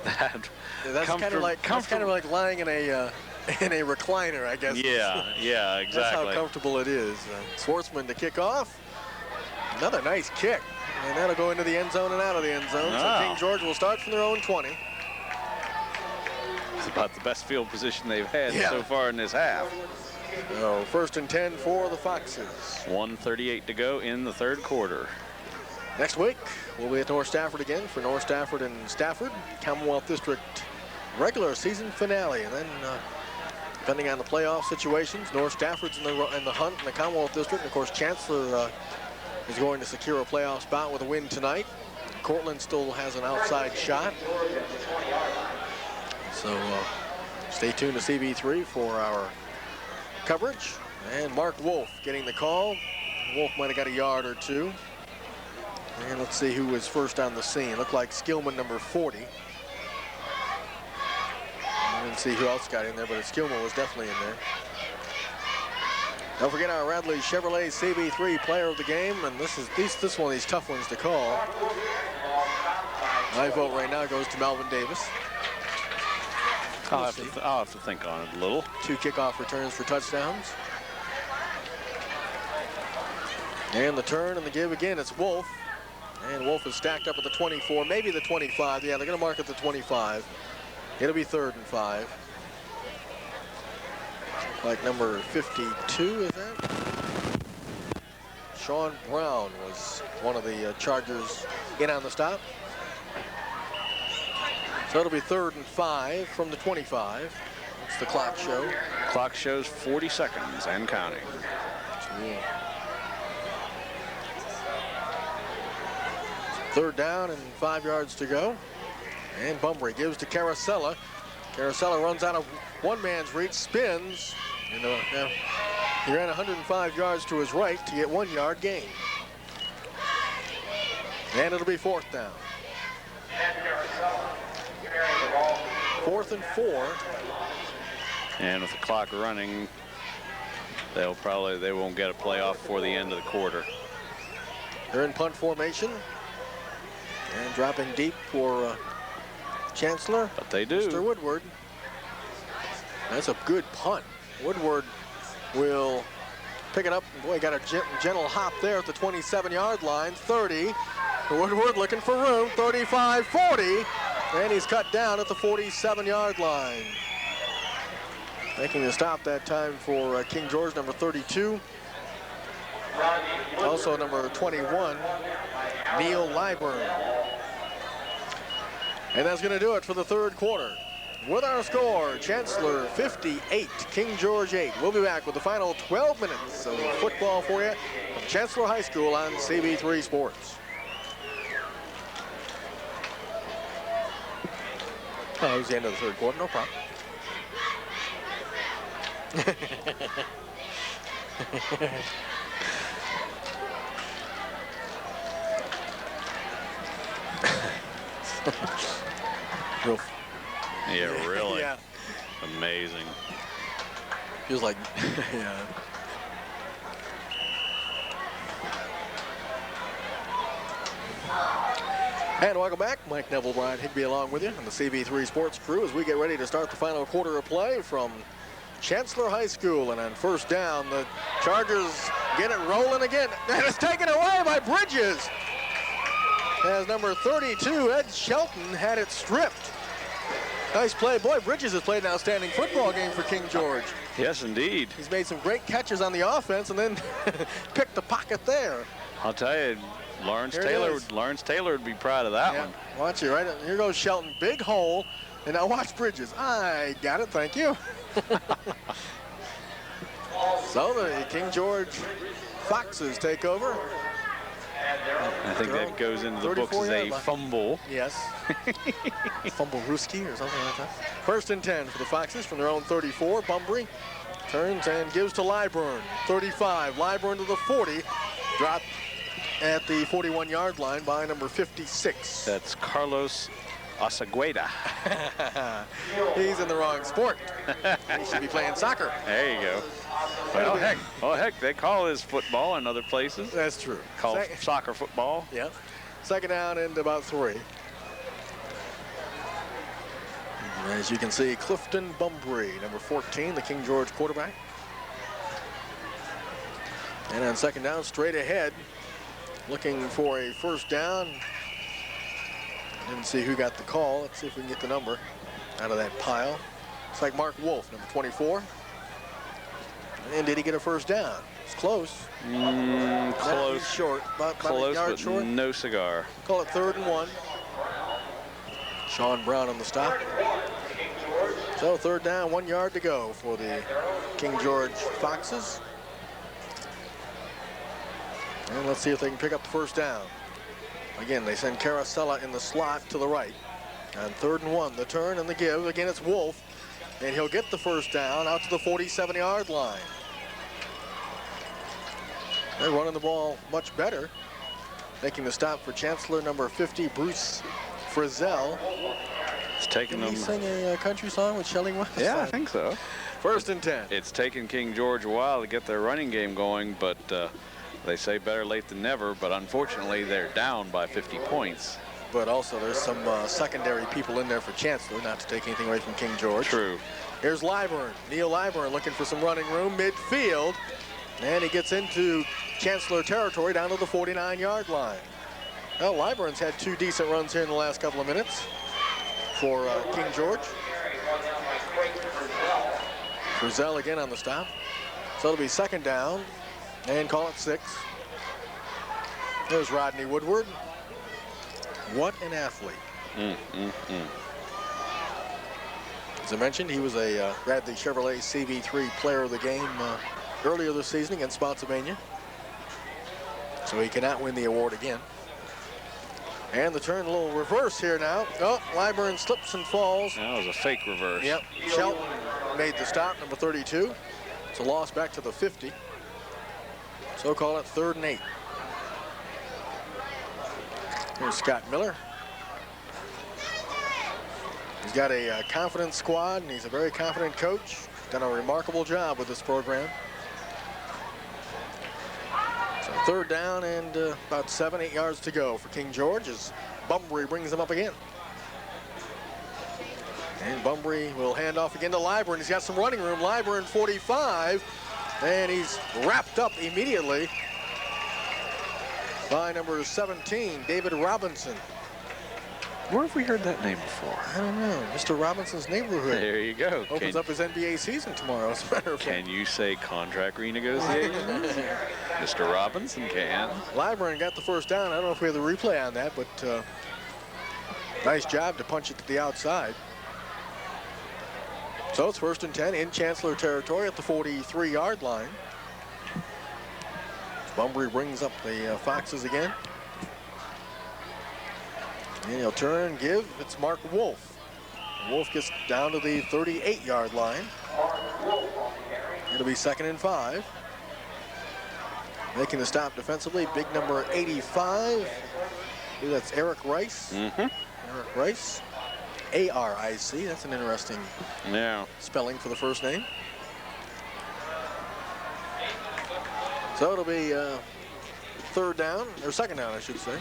that. That's kind of like lying in a recliner, I guess. Yeah, exactly. That's how comfortable it is. Schwartzman to kick off. Another nice kick. And that'll go into the end zone and out of the end zone. Wow. So King George will start from their own 20. It's about the best field position they've had Yeah. so far in this half. So 1st and 10 for the Foxes. 1:38 to go in the third quarter. Next week, we'll be at North Stafford again for North Stafford and Stafford. Commonwealth District regular season finale. And then, depending on the playoff situations, North Stafford's in the hunt in the Commonwealth District. And of course, Chancellor is going to secure a playoff spot with a win tonight. Cortland still has an outside shot. So stay tuned to CB3 for our coverage. And Mark Wolf getting the call. Wolf might have got a yard or two. And let's see who was first on the scene. Looked like Skillman, number 40. I didn't see who else got in there, but Skillman was definitely in there. Don't forget our Radley Chevrolet CB3 player of the game, and this one of these tough ones to call. My vote right now goes to Melvin Davis. I'll have to think on it a little. 2 kickoff returns for touchdowns. And the turn and the give again, it's Wolf. And Wolf is stacked up at the 24, maybe the 25. Yeah, they're going to mark at the 25. It'll be 3rd and 5. Like number 52, is that? Sean Brown was one of the Chargers in on the stop. So it'll be 3rd and 5 from the 25. It's the clock show. Clock shows 40 seconds and counting. Yeah. 3rd down and 5 yards to go. And Bumbry gives to Carosella. Carosella runs out of one man's reach, spins. And he ran 105 yards to his right to get 1 yard gain. And it'll be 4th down. 4th and 4. And with the clock running, they won't get a playoff before the end of the quarter. They're in punt formation. And dropping deep for Chancellor. But they do. Mr. Woodward. That's a good punt. Woodward will pick it up. Boy, got a gentle hop there at the 27-yard line. 30. Woodward looking for room. 35, 40. And he's cut down at the 47-yard line. Making a stop that time for King George, number 32. Also number 21, Neil Lyburn. And that's going to do it for the third quarter. With our score, Chancellor 58, King George 8. We'll be back with the final 12 minutes of football for you from Chancellor High School on CB3 Sports. Oh, that was the end of the third quarter, no problem. Yeah, really. Yeah. Amazing. He was like, yeah. And welcome back. Mike Neville, Brian Higby along with you on the CB3 Sports crew as we get ready to start the final quarter of play from Chancellor High School. And on 1st down, the Chargers get it rolling again. And it's taken away by Bridges. As number 32, Ed Shelton, had it stripped. Nice play. Boy, Bridges has played an outstanding football game for King George. Yes, indeed. He's made some great catches on the offense and then picked the pocket there. I'll tell you, Lawrence Taylor would be proud of that one. Watch it, right? Here goes Shelton, big hole. And now watch Bridges. I got it, thank you. So the King George Foxes take over. I think that goes into the books as a fumble. Yes. Fumble Ruski or something like that. 1st and 10 for the Foxes from their own 34. Bumbry turns and gives to Lyburn. 35. Lyburn to the 40. Dropped at the 41-yard line by number 56. That's Carlos Osagueda. He's in the wrong sport. He should be playing soccer. There you go. Well, heck, they call this football in other places. That's true. Called soccer football. Yep. Second down and about 3. As you can see, Clifton Bumbry, number 14, the King George quarterback. And on second down, straight ahead, looking for a first down. Didn't see who got the call. Let's see if we can get the number out of that pile. It's like Mark Wolf, number 24. And did he get a first down? It's close. Close. Short. About Close, a yard but short. no cigar. Call it 3rd and 1. Sean Brown on the stop. So 3rd down, 1 yard to go for the King George Foxes. And let's see if they can pick up the first down. Again, they send Caracella in the slot to the right. On 3rd and 1, the turn and the give. Again, it's Wolf. And he'll get the first down out to the 47-yard line. They're running the ball much better. Making the stop for Chancellor, number 50, Bruce Frizzell. It's taking them. Did he sing a country song with Shelly West? Yeah, I think so. 1st and 10. It's taken King George a while to get their running game going, but they say better late than never. But unfortunately, they're down by 50 points. But also, there's some secondary people in there for Chancellor, not to take anything away from King George. True. Here's Liburn. Neil Liburn looking for some running room midfield. And he gets into Chancellor territory down to the 49-yard line. Well, Liburn's had 2 decent runs here in the last couple of minutes for King George. Frizzell again on the stop. So it'll be 2nd down and call it 6. There's Rodney Woodward. What an athlete. As I mentioned, he was a Bradley Chevrolet CV3 player of the game earlier this season against Spotsylvania. So he cannot win the award again. And the turn, a little reverse here now. Oh, Liburn slips and falls. That was a fake reverse. Yep, Shelton made the stop, number 32. It's a loss back to the 50. So call it 3rd and 8. Here's Scott Miller. He's got a confident squad, and he's a very confident coach. Done a remarkable job with this program. So 3rd down and about 7-8 yards to go for King George as Bumbry brings them up again. And Bumbry will hand off again to Liburn. He's got some running room. Liburn 45, and he's wrapped up immediately by number 17, David Robinson. Where have we heard that name before? I don't know. Mr. Robinson's neighborhood. There you go. Opens up his NBA season tomorrow, as a matter of fact. Can you say contract renegotiation? Mr. Robinson can. Liburn got the first down. I don't know if we have the replay on that, but nice job to punch it to the outside. So it's 1st and 10 in Chancellor territory at the 43-yard line. Bumbry brings up the Foxes again. And he'll turn and give. It's Mark Wolf. Wolf gets down to the 38-yard line. It'll be 2nd and 5. Making the stop defensively, big number 85. That's Eric Rice. Eric Rice. A-R-I-C. That's an interesting spelling for the first name. So it'll be 3rd down, or 2nd down, I should say.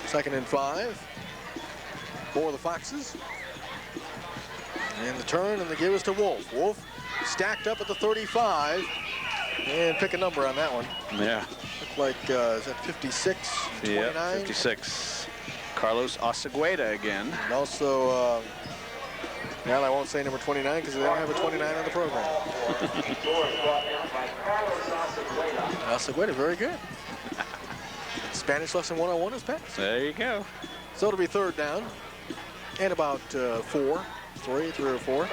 2nd and 5 for the Foxes. And the turn and the give is to Wolf. Wolf stacked up at the 35. And pick a number on that one. Yeah. Looked like, is that 56, 29? Yeah, 56. Carlos Osagueda again. And also, well, I won't say number 29 because they don't have a 29 on the program. Osagueda, very good. Spanish lesson 101 is passed. There you go. So it'll be 3rd down and about 3 or 4.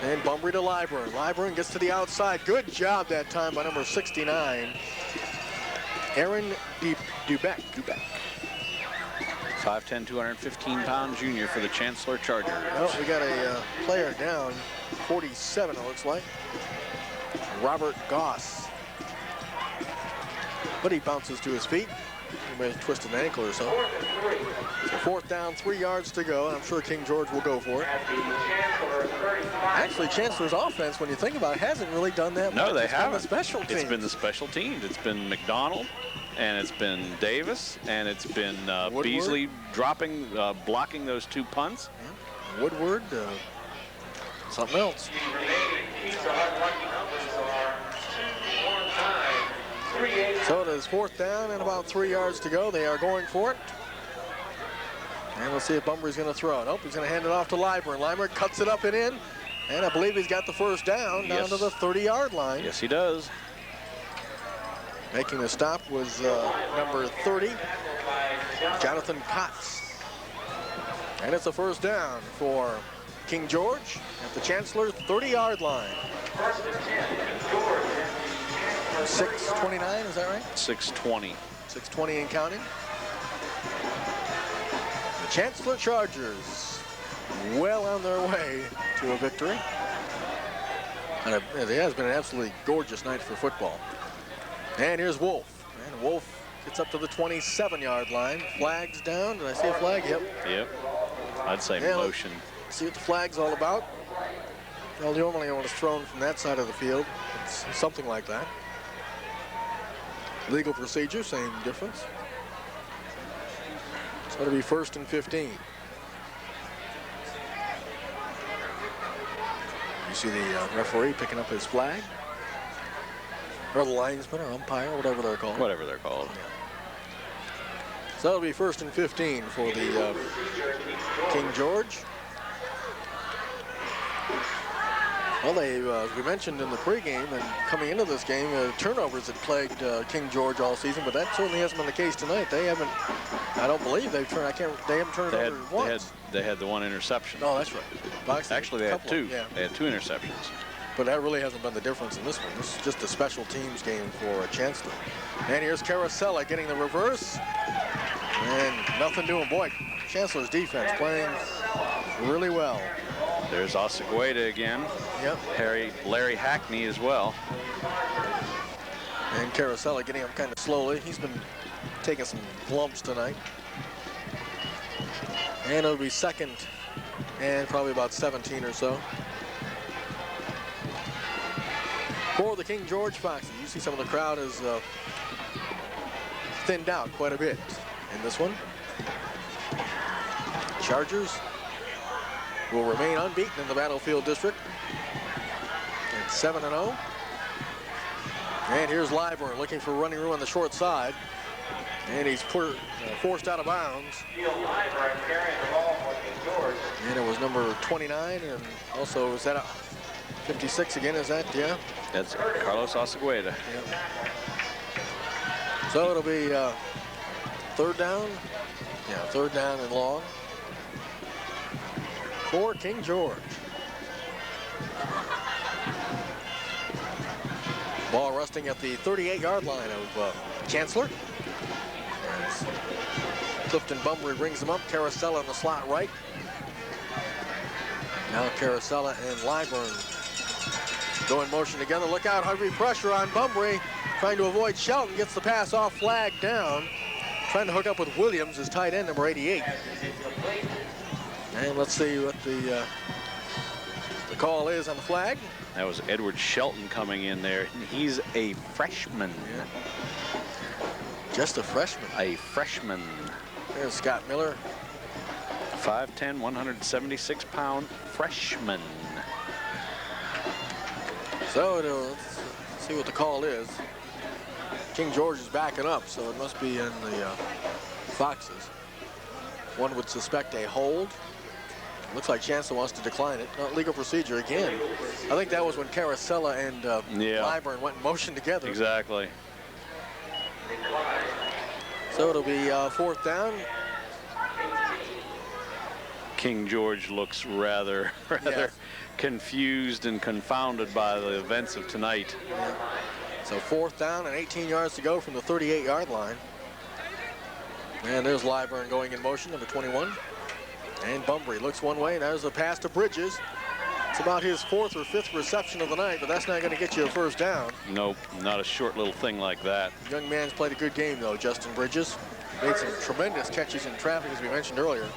And Bumbry to Liburn. Liburn gets to the outside. Good job that time by number 69, Aaron Dubeck. 5'10", 215-pound junior for the Chancellor Chargers. Well, we got a player down, 47 it looks like, Robert Goss. But he bounces to his feet. He may have twisted an ankle or so. So 4th down, 3 yards to go. I'm sure King George will go for it. Actually, Chancellor's offense, when you think about it, hasn't really done that much. No, they It's been haven't. the special teams. It's been the special teams. It's been McDonald, and it's been Davis, and it's been Beasley dropping, blocking those 2 punts. Yeah. Woodward, something else. So it is 4th down and about 3 yards to go. They are going for it. And let's see if Bumbry's going to throw it. Nope, he's going to hand it off to Liburn. Liburn cuts it up and in. And I believe he's got the first down down to the 30-yard line. Yes, he does. Making the stop was number 30, Jonathan Potts. And it's a first down for King George at the Chancellor's 30-yard line. 6:29, is that right? 6:20. 6:20 and counting. The Chancellor Chargers well on their way to a victory. And it has been an absolutely gorgeous night for football. And here's Wolf. And Wolf gets up to the 27-yard line. Flag's down. Did I see a flag? Yep. Yep. I'd say Yeah, motion. let's see what the flag's all about. Well, normally when it's thrown from that side of the field, it's something like that. Legal procedure, same difference. So it'll be 1st and 15. You see the referee picking up his flag. Or the linesman or umpire, whatever they're called. Whatever they're called. So it'll be 1st and 15 for the King George. Well, they, as we mentioned in the pregame and coming into this game, turnovers had plagued King George all season, but that certainly hasn't been the case tonight. They haven't, I don't believe they've turned, they haven't turned it over once. They had the 1 interception. Oh, that's right. Boxing, Actually, they had 2. Yeah. They had 2 interceptions. But that really hasn't been the difference in this one. This is just a special teams game for Chancellor. And here's Carosella getting the reverse. And nothing doing. Boy, Chancellor's defense playing really well. There's Osagueda again. Yep. Larry Hackney as well. And Carosella getting up kind of slowly. He's been taking some lumps tonight. And it'll be 2nd and probably about 17 or so. For the King George Foxes, you see some of the crowd is thinned out quite a bit in this one. Chargers will remain unbeaten in the Battlefield District at 7-0. And here's Liburn looking for running room on the short side. And he's forced out of bounds. And it was number 29, and also is that a 56 again? Is that, yeah? That's Carlos Osagueda. Yep. So it'll be 3rd down. Yeah, 3rd down and long for King George. Ball resting at the 38-yard line of Chancellor. As Clifton Bumbry brings him up. Carosella in the slot right. Now Carosella and Liburn go in motion together. Look out, heavy pressure on Bumbry. Trying to avoid Shelton. Gets the pass off, flag down. Trying to hook up with Williams, his tight end, number 88. And let's see what the call is on the flag. That was Edward Shelton coming in there. He's a freshman. Yeah. Just a freshman. A freshman. There's Scott Miller. 5'10", 176-pound freshman. So let's see what the call is. King George is backing up, so it must be in the Foxes. One would suspect a hold. Looks like Chancellor wants to decline it. Legal procedure again. I think that was when Carosella and Liburn went in motion together. Exactly. So it'll be 4th down. King George looks rather confused and confounded by the events of tonight. Yeah. So 4th down and 18 yards to go from the 38-yard line. And there's Liburn going in motion, number 21. And Bumbry looks one way. There's a pass to Bridges. It's about his 4th or 5th reception of the night, but that's not going to get you a first down. Nope, not a short little thing like that. Young man's played a good game, though, Justin Bridges. Made some tremendous catches in traffic, as we mentioned earlier.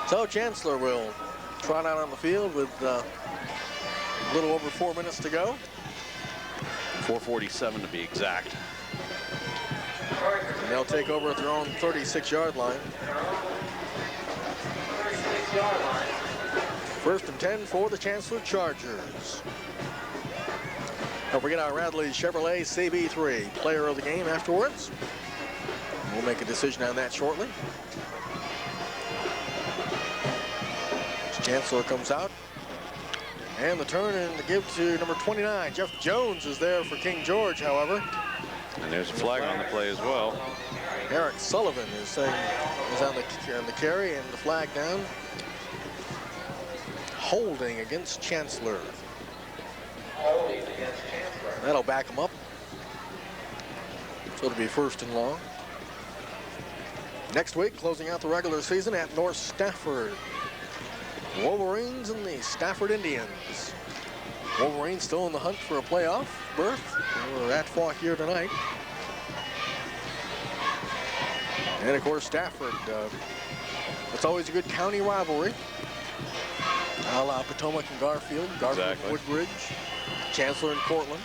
So Chancellor will trot out on the field with a little over 4 minutes to go. 4:47 to be exact. And they'll take over at their own 36-yard line. 36-yard line. 1st and 10 for the Chancellor Chargers. Don't forget our Radley Chevrolet CB3 player of the game afterwards. We'll make a decision on that shortly. Chancellor comes out. And the turn and the give to number 29. Jeff Jones is there for King George, however. And there's a flag on the play as well. Eric Sullivan is on the carry and the flag down. Holding against Chancellor. Holding against Chancellor. That'll back him up. So it'll be 1st and long. Next week, closing out the regular season at North Stafford. Wolverines and the Stafford Indians. Wolverines still in the hunt for a playoff berth. We're at Fauquier tonight. And of course, Stafford. It's always a good county rivalry. A la Potomac and Garfield. Garfield Exactly. Woodbridge. Chancellor and Cortland.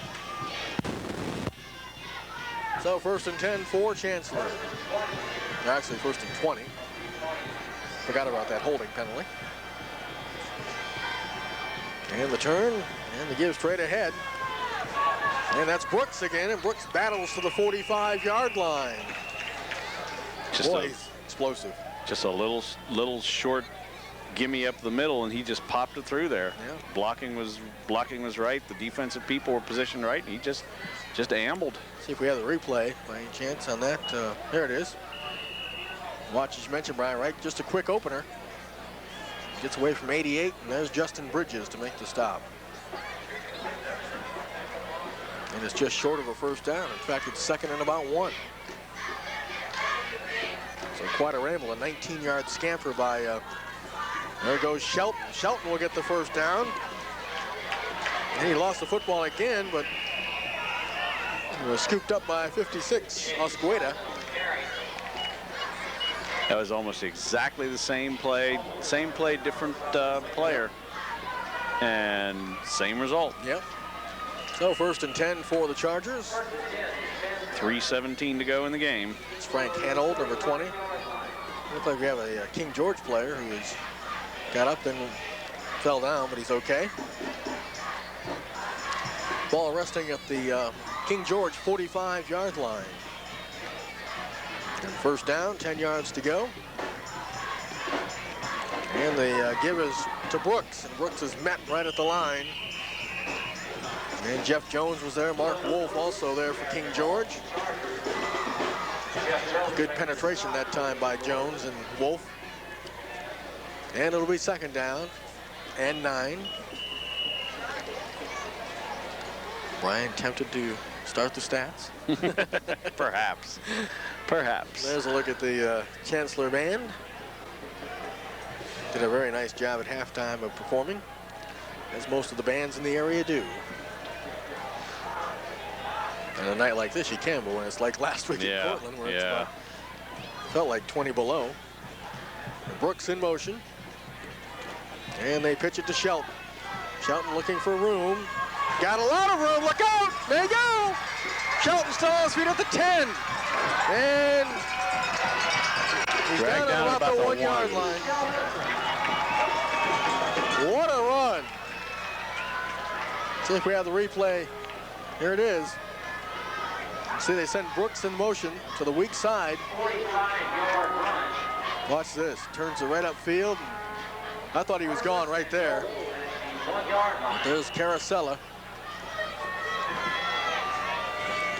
So 1st and 10 for Chancellor. Actually, 1st and 20. Forgot about that holding penalty. And the turn, and the give straight ahead. And that's Brooks again, and Brooks battles to the 45-yard line. Boy, he's explosive. Just a little short gimme up the middle, and he just popped it through there. Yeah. Blocking was right. The defensive people were positioned right, and he just ambled. See if we have the replay by any chance on that. There it is. Watch, as you mentioned, Brian, right? Just a quick opener. Gets away from 88, and there's Justin Bridges to make the stop. And it's just short of a first down. In fact, it's 2nd and about 1. So quite a ramble, a 19-yard scamper by, there goes Shelton. Shelton will get the first down. And he lost the football again, but he was scooped up by 56, Osqueda. That was almost exactly the same play, different player, and same result. Yep. So 1st and 10 for the Chargers. 3:17 to go in the game. It's Frank Hanold, number 20. Looks like we have a King George player who's got up and fell down, but he's okay. Ball resting at the King George 45-yard line. And 1st down, 10 yards to go. And the give is to Brooks, and Brooks is met right at the line. And Jeff Jones was there. Mark Wolf also there for King George. Good penetration that time by Jones and Wolf. And it'll be 2nd down and 9. Brian tempted to start the stats. Perhaps. There's a look at the Chancellor Band. Did a very nice job at halftime of performing, as most of the bands in the area do. And a night like this, you can, but when it's like last week in Portland, where it's felt like 20 below. Brooks in motion. And they pitch it to Shelton. Shelton looking for room. Got a lot of room. Look out! There you go! Shelton still on his feet at the 10. And he's down at about the 1 yard line. What a run. See if we have the replay. Here it is. See, they send Brooks in motion to the weak side. 45-yard run. Watch this. Turns it right upfield. I thought he was gone right there. 1-yard line. There's Carosella.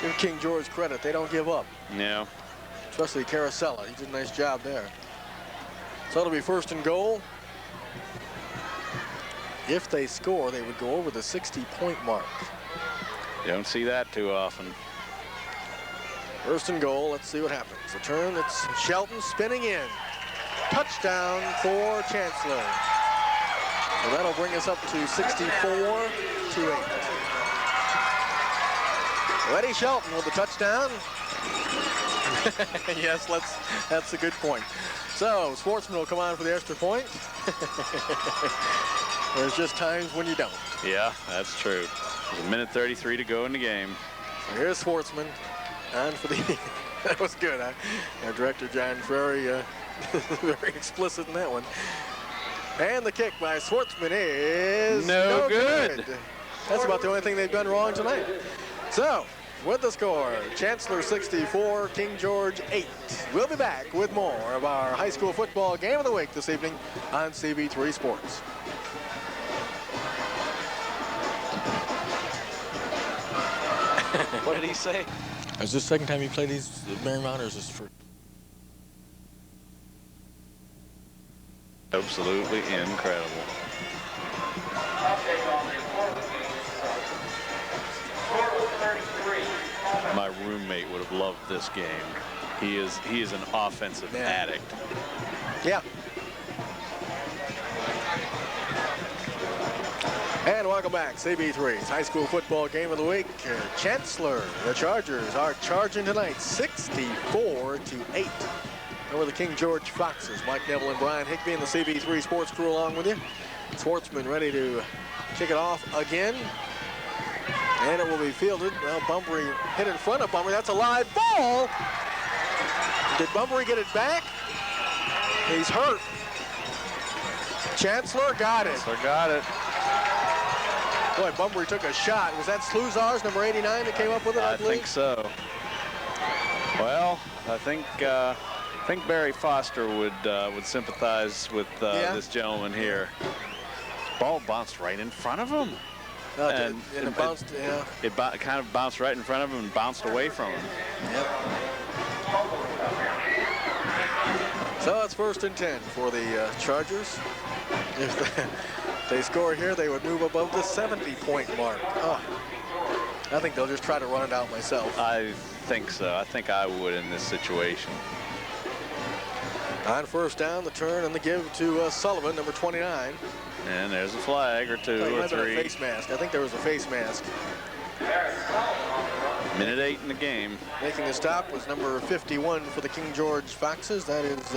Give King George credit. They don't give up. Yeah. Especially Carosella. He did a nice job there. So it'll be 1st and goal. If they score, they would go over the 60-point mark. You don't see that too often. 1st and goal. Let's see what happens. The turn. It's Shelton spinning in. Touchdown for Chancellor. So that'll bring us up to 64-8. Eddie Shelton with the touchdown. Yes, that's a good point. So Sportsman will come on for the extra point. There's just times when you don't. Yeah, that's true. There's a minute 33 to go in the game. So here's Sportsman on for the. That was good. Our director John's very explicit in that one. And the kick by Sportsman is no good. That's about the only thing they've done wrong tonight. So, with the score, Chancellor 64, King George 8. We'll be back with more of our high school football game of the week this evening on CB3 Sports. What did he say? Is this the second time you play these Marymount, or is this for? Absolutely incredible. Update on the important games. Score was 33. My roommate would have loved this game. He is an offensive addict. Yeah. And welcome back, CB3's high school football game of the week. Chancellor, the Chargers are charging tonight 64-8 over the King George Foxes. Mike Neville and Brian Higbee and the CB3 Sports crew along with you. Sportsman ready to kick it off again. And it will be fielded. Well, Bunbury hit in front of Bunbury. That's a live ball. Did Bunbury get it back? He's hurt. Chancellor got it. So got it. Boy, Bunbury took a shot. Was that Sluzars, number 89, that came up with it, I believe? think so. Well, I think Barry Foster would sympathize with this gentleman here. Ball bounced right in front of him. And it bounced, yeah. It kind of bounced right in front of him and bounced away from him. Yep. So it's 1st and 10 for the Chargers. If they score here, they would move above the 70-point mark. Oh, I think they'll just try to run it out myself. I think so. I think I would in this situation. On 1st down, the turn and the give to Sullivan, number 29. And there's a flag or two or three. A face mask. I think there was a face mask. Minute 8 in the game. Making the stop was number 51 for the King George Foxes. That is,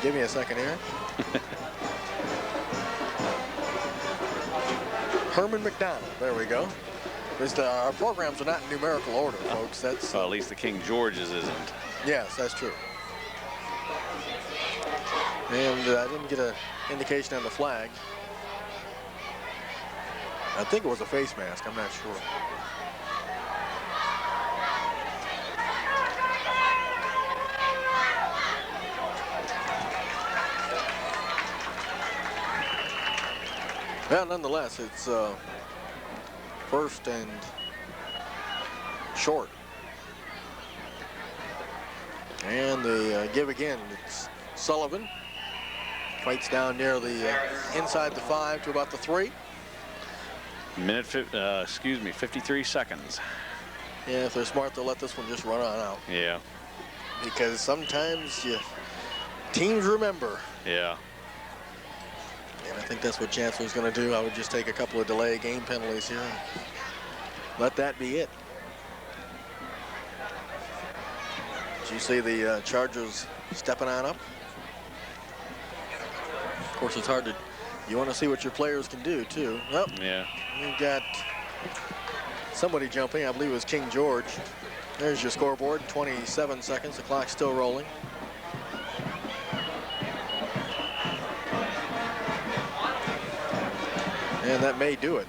give me a second here. Herman McDonald. There we go. Our programs are not in numerical order, folks. That's well, at least the King George's isn't. Yes, that's true. And I didn't get an indication on the flag. I think it was a face mask. I'm not sure. Well, nonetheless, it's 1st and short. And the give again. It's Sullivan. Fights down near the inside the 5 to about the 3. 53 seconds. Yeah, if they're smart, they'll let this one just run on out. Yeah. Because sometimes teams remember. Yeah. And I think that's what Chancellor's going to do. I would just take a couple of delay game penalties here. Let that be it. Did you see the Chargers stepping on up? Of course, it's hard to. You want to see what your players can do too. Oh, yeah. You've got somebody jumping. I believe it was King George. There's your scoreboard. 27 seconds. The clock's still rolling. And that may do it.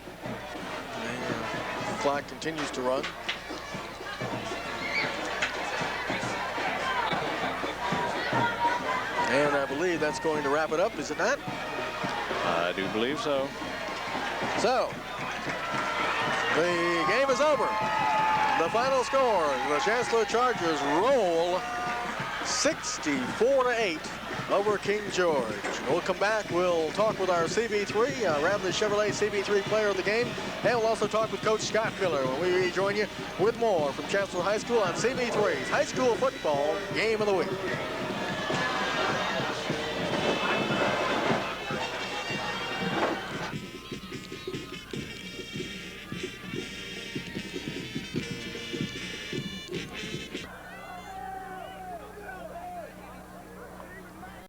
The clock continues to run. And I believe that's going to wrap it up, is it not? I do believe so. So, the game is over. The final score, the Chancellor Chargers roll 64-8 over King George. We'll come back. We'll talk with our CB3, Radley Chevrolet CB3 player of the game, and we'll also talk with Coach Scott Miller when we rejoin you with more from Chancellor High School on CB3's High School Football Game of the Week.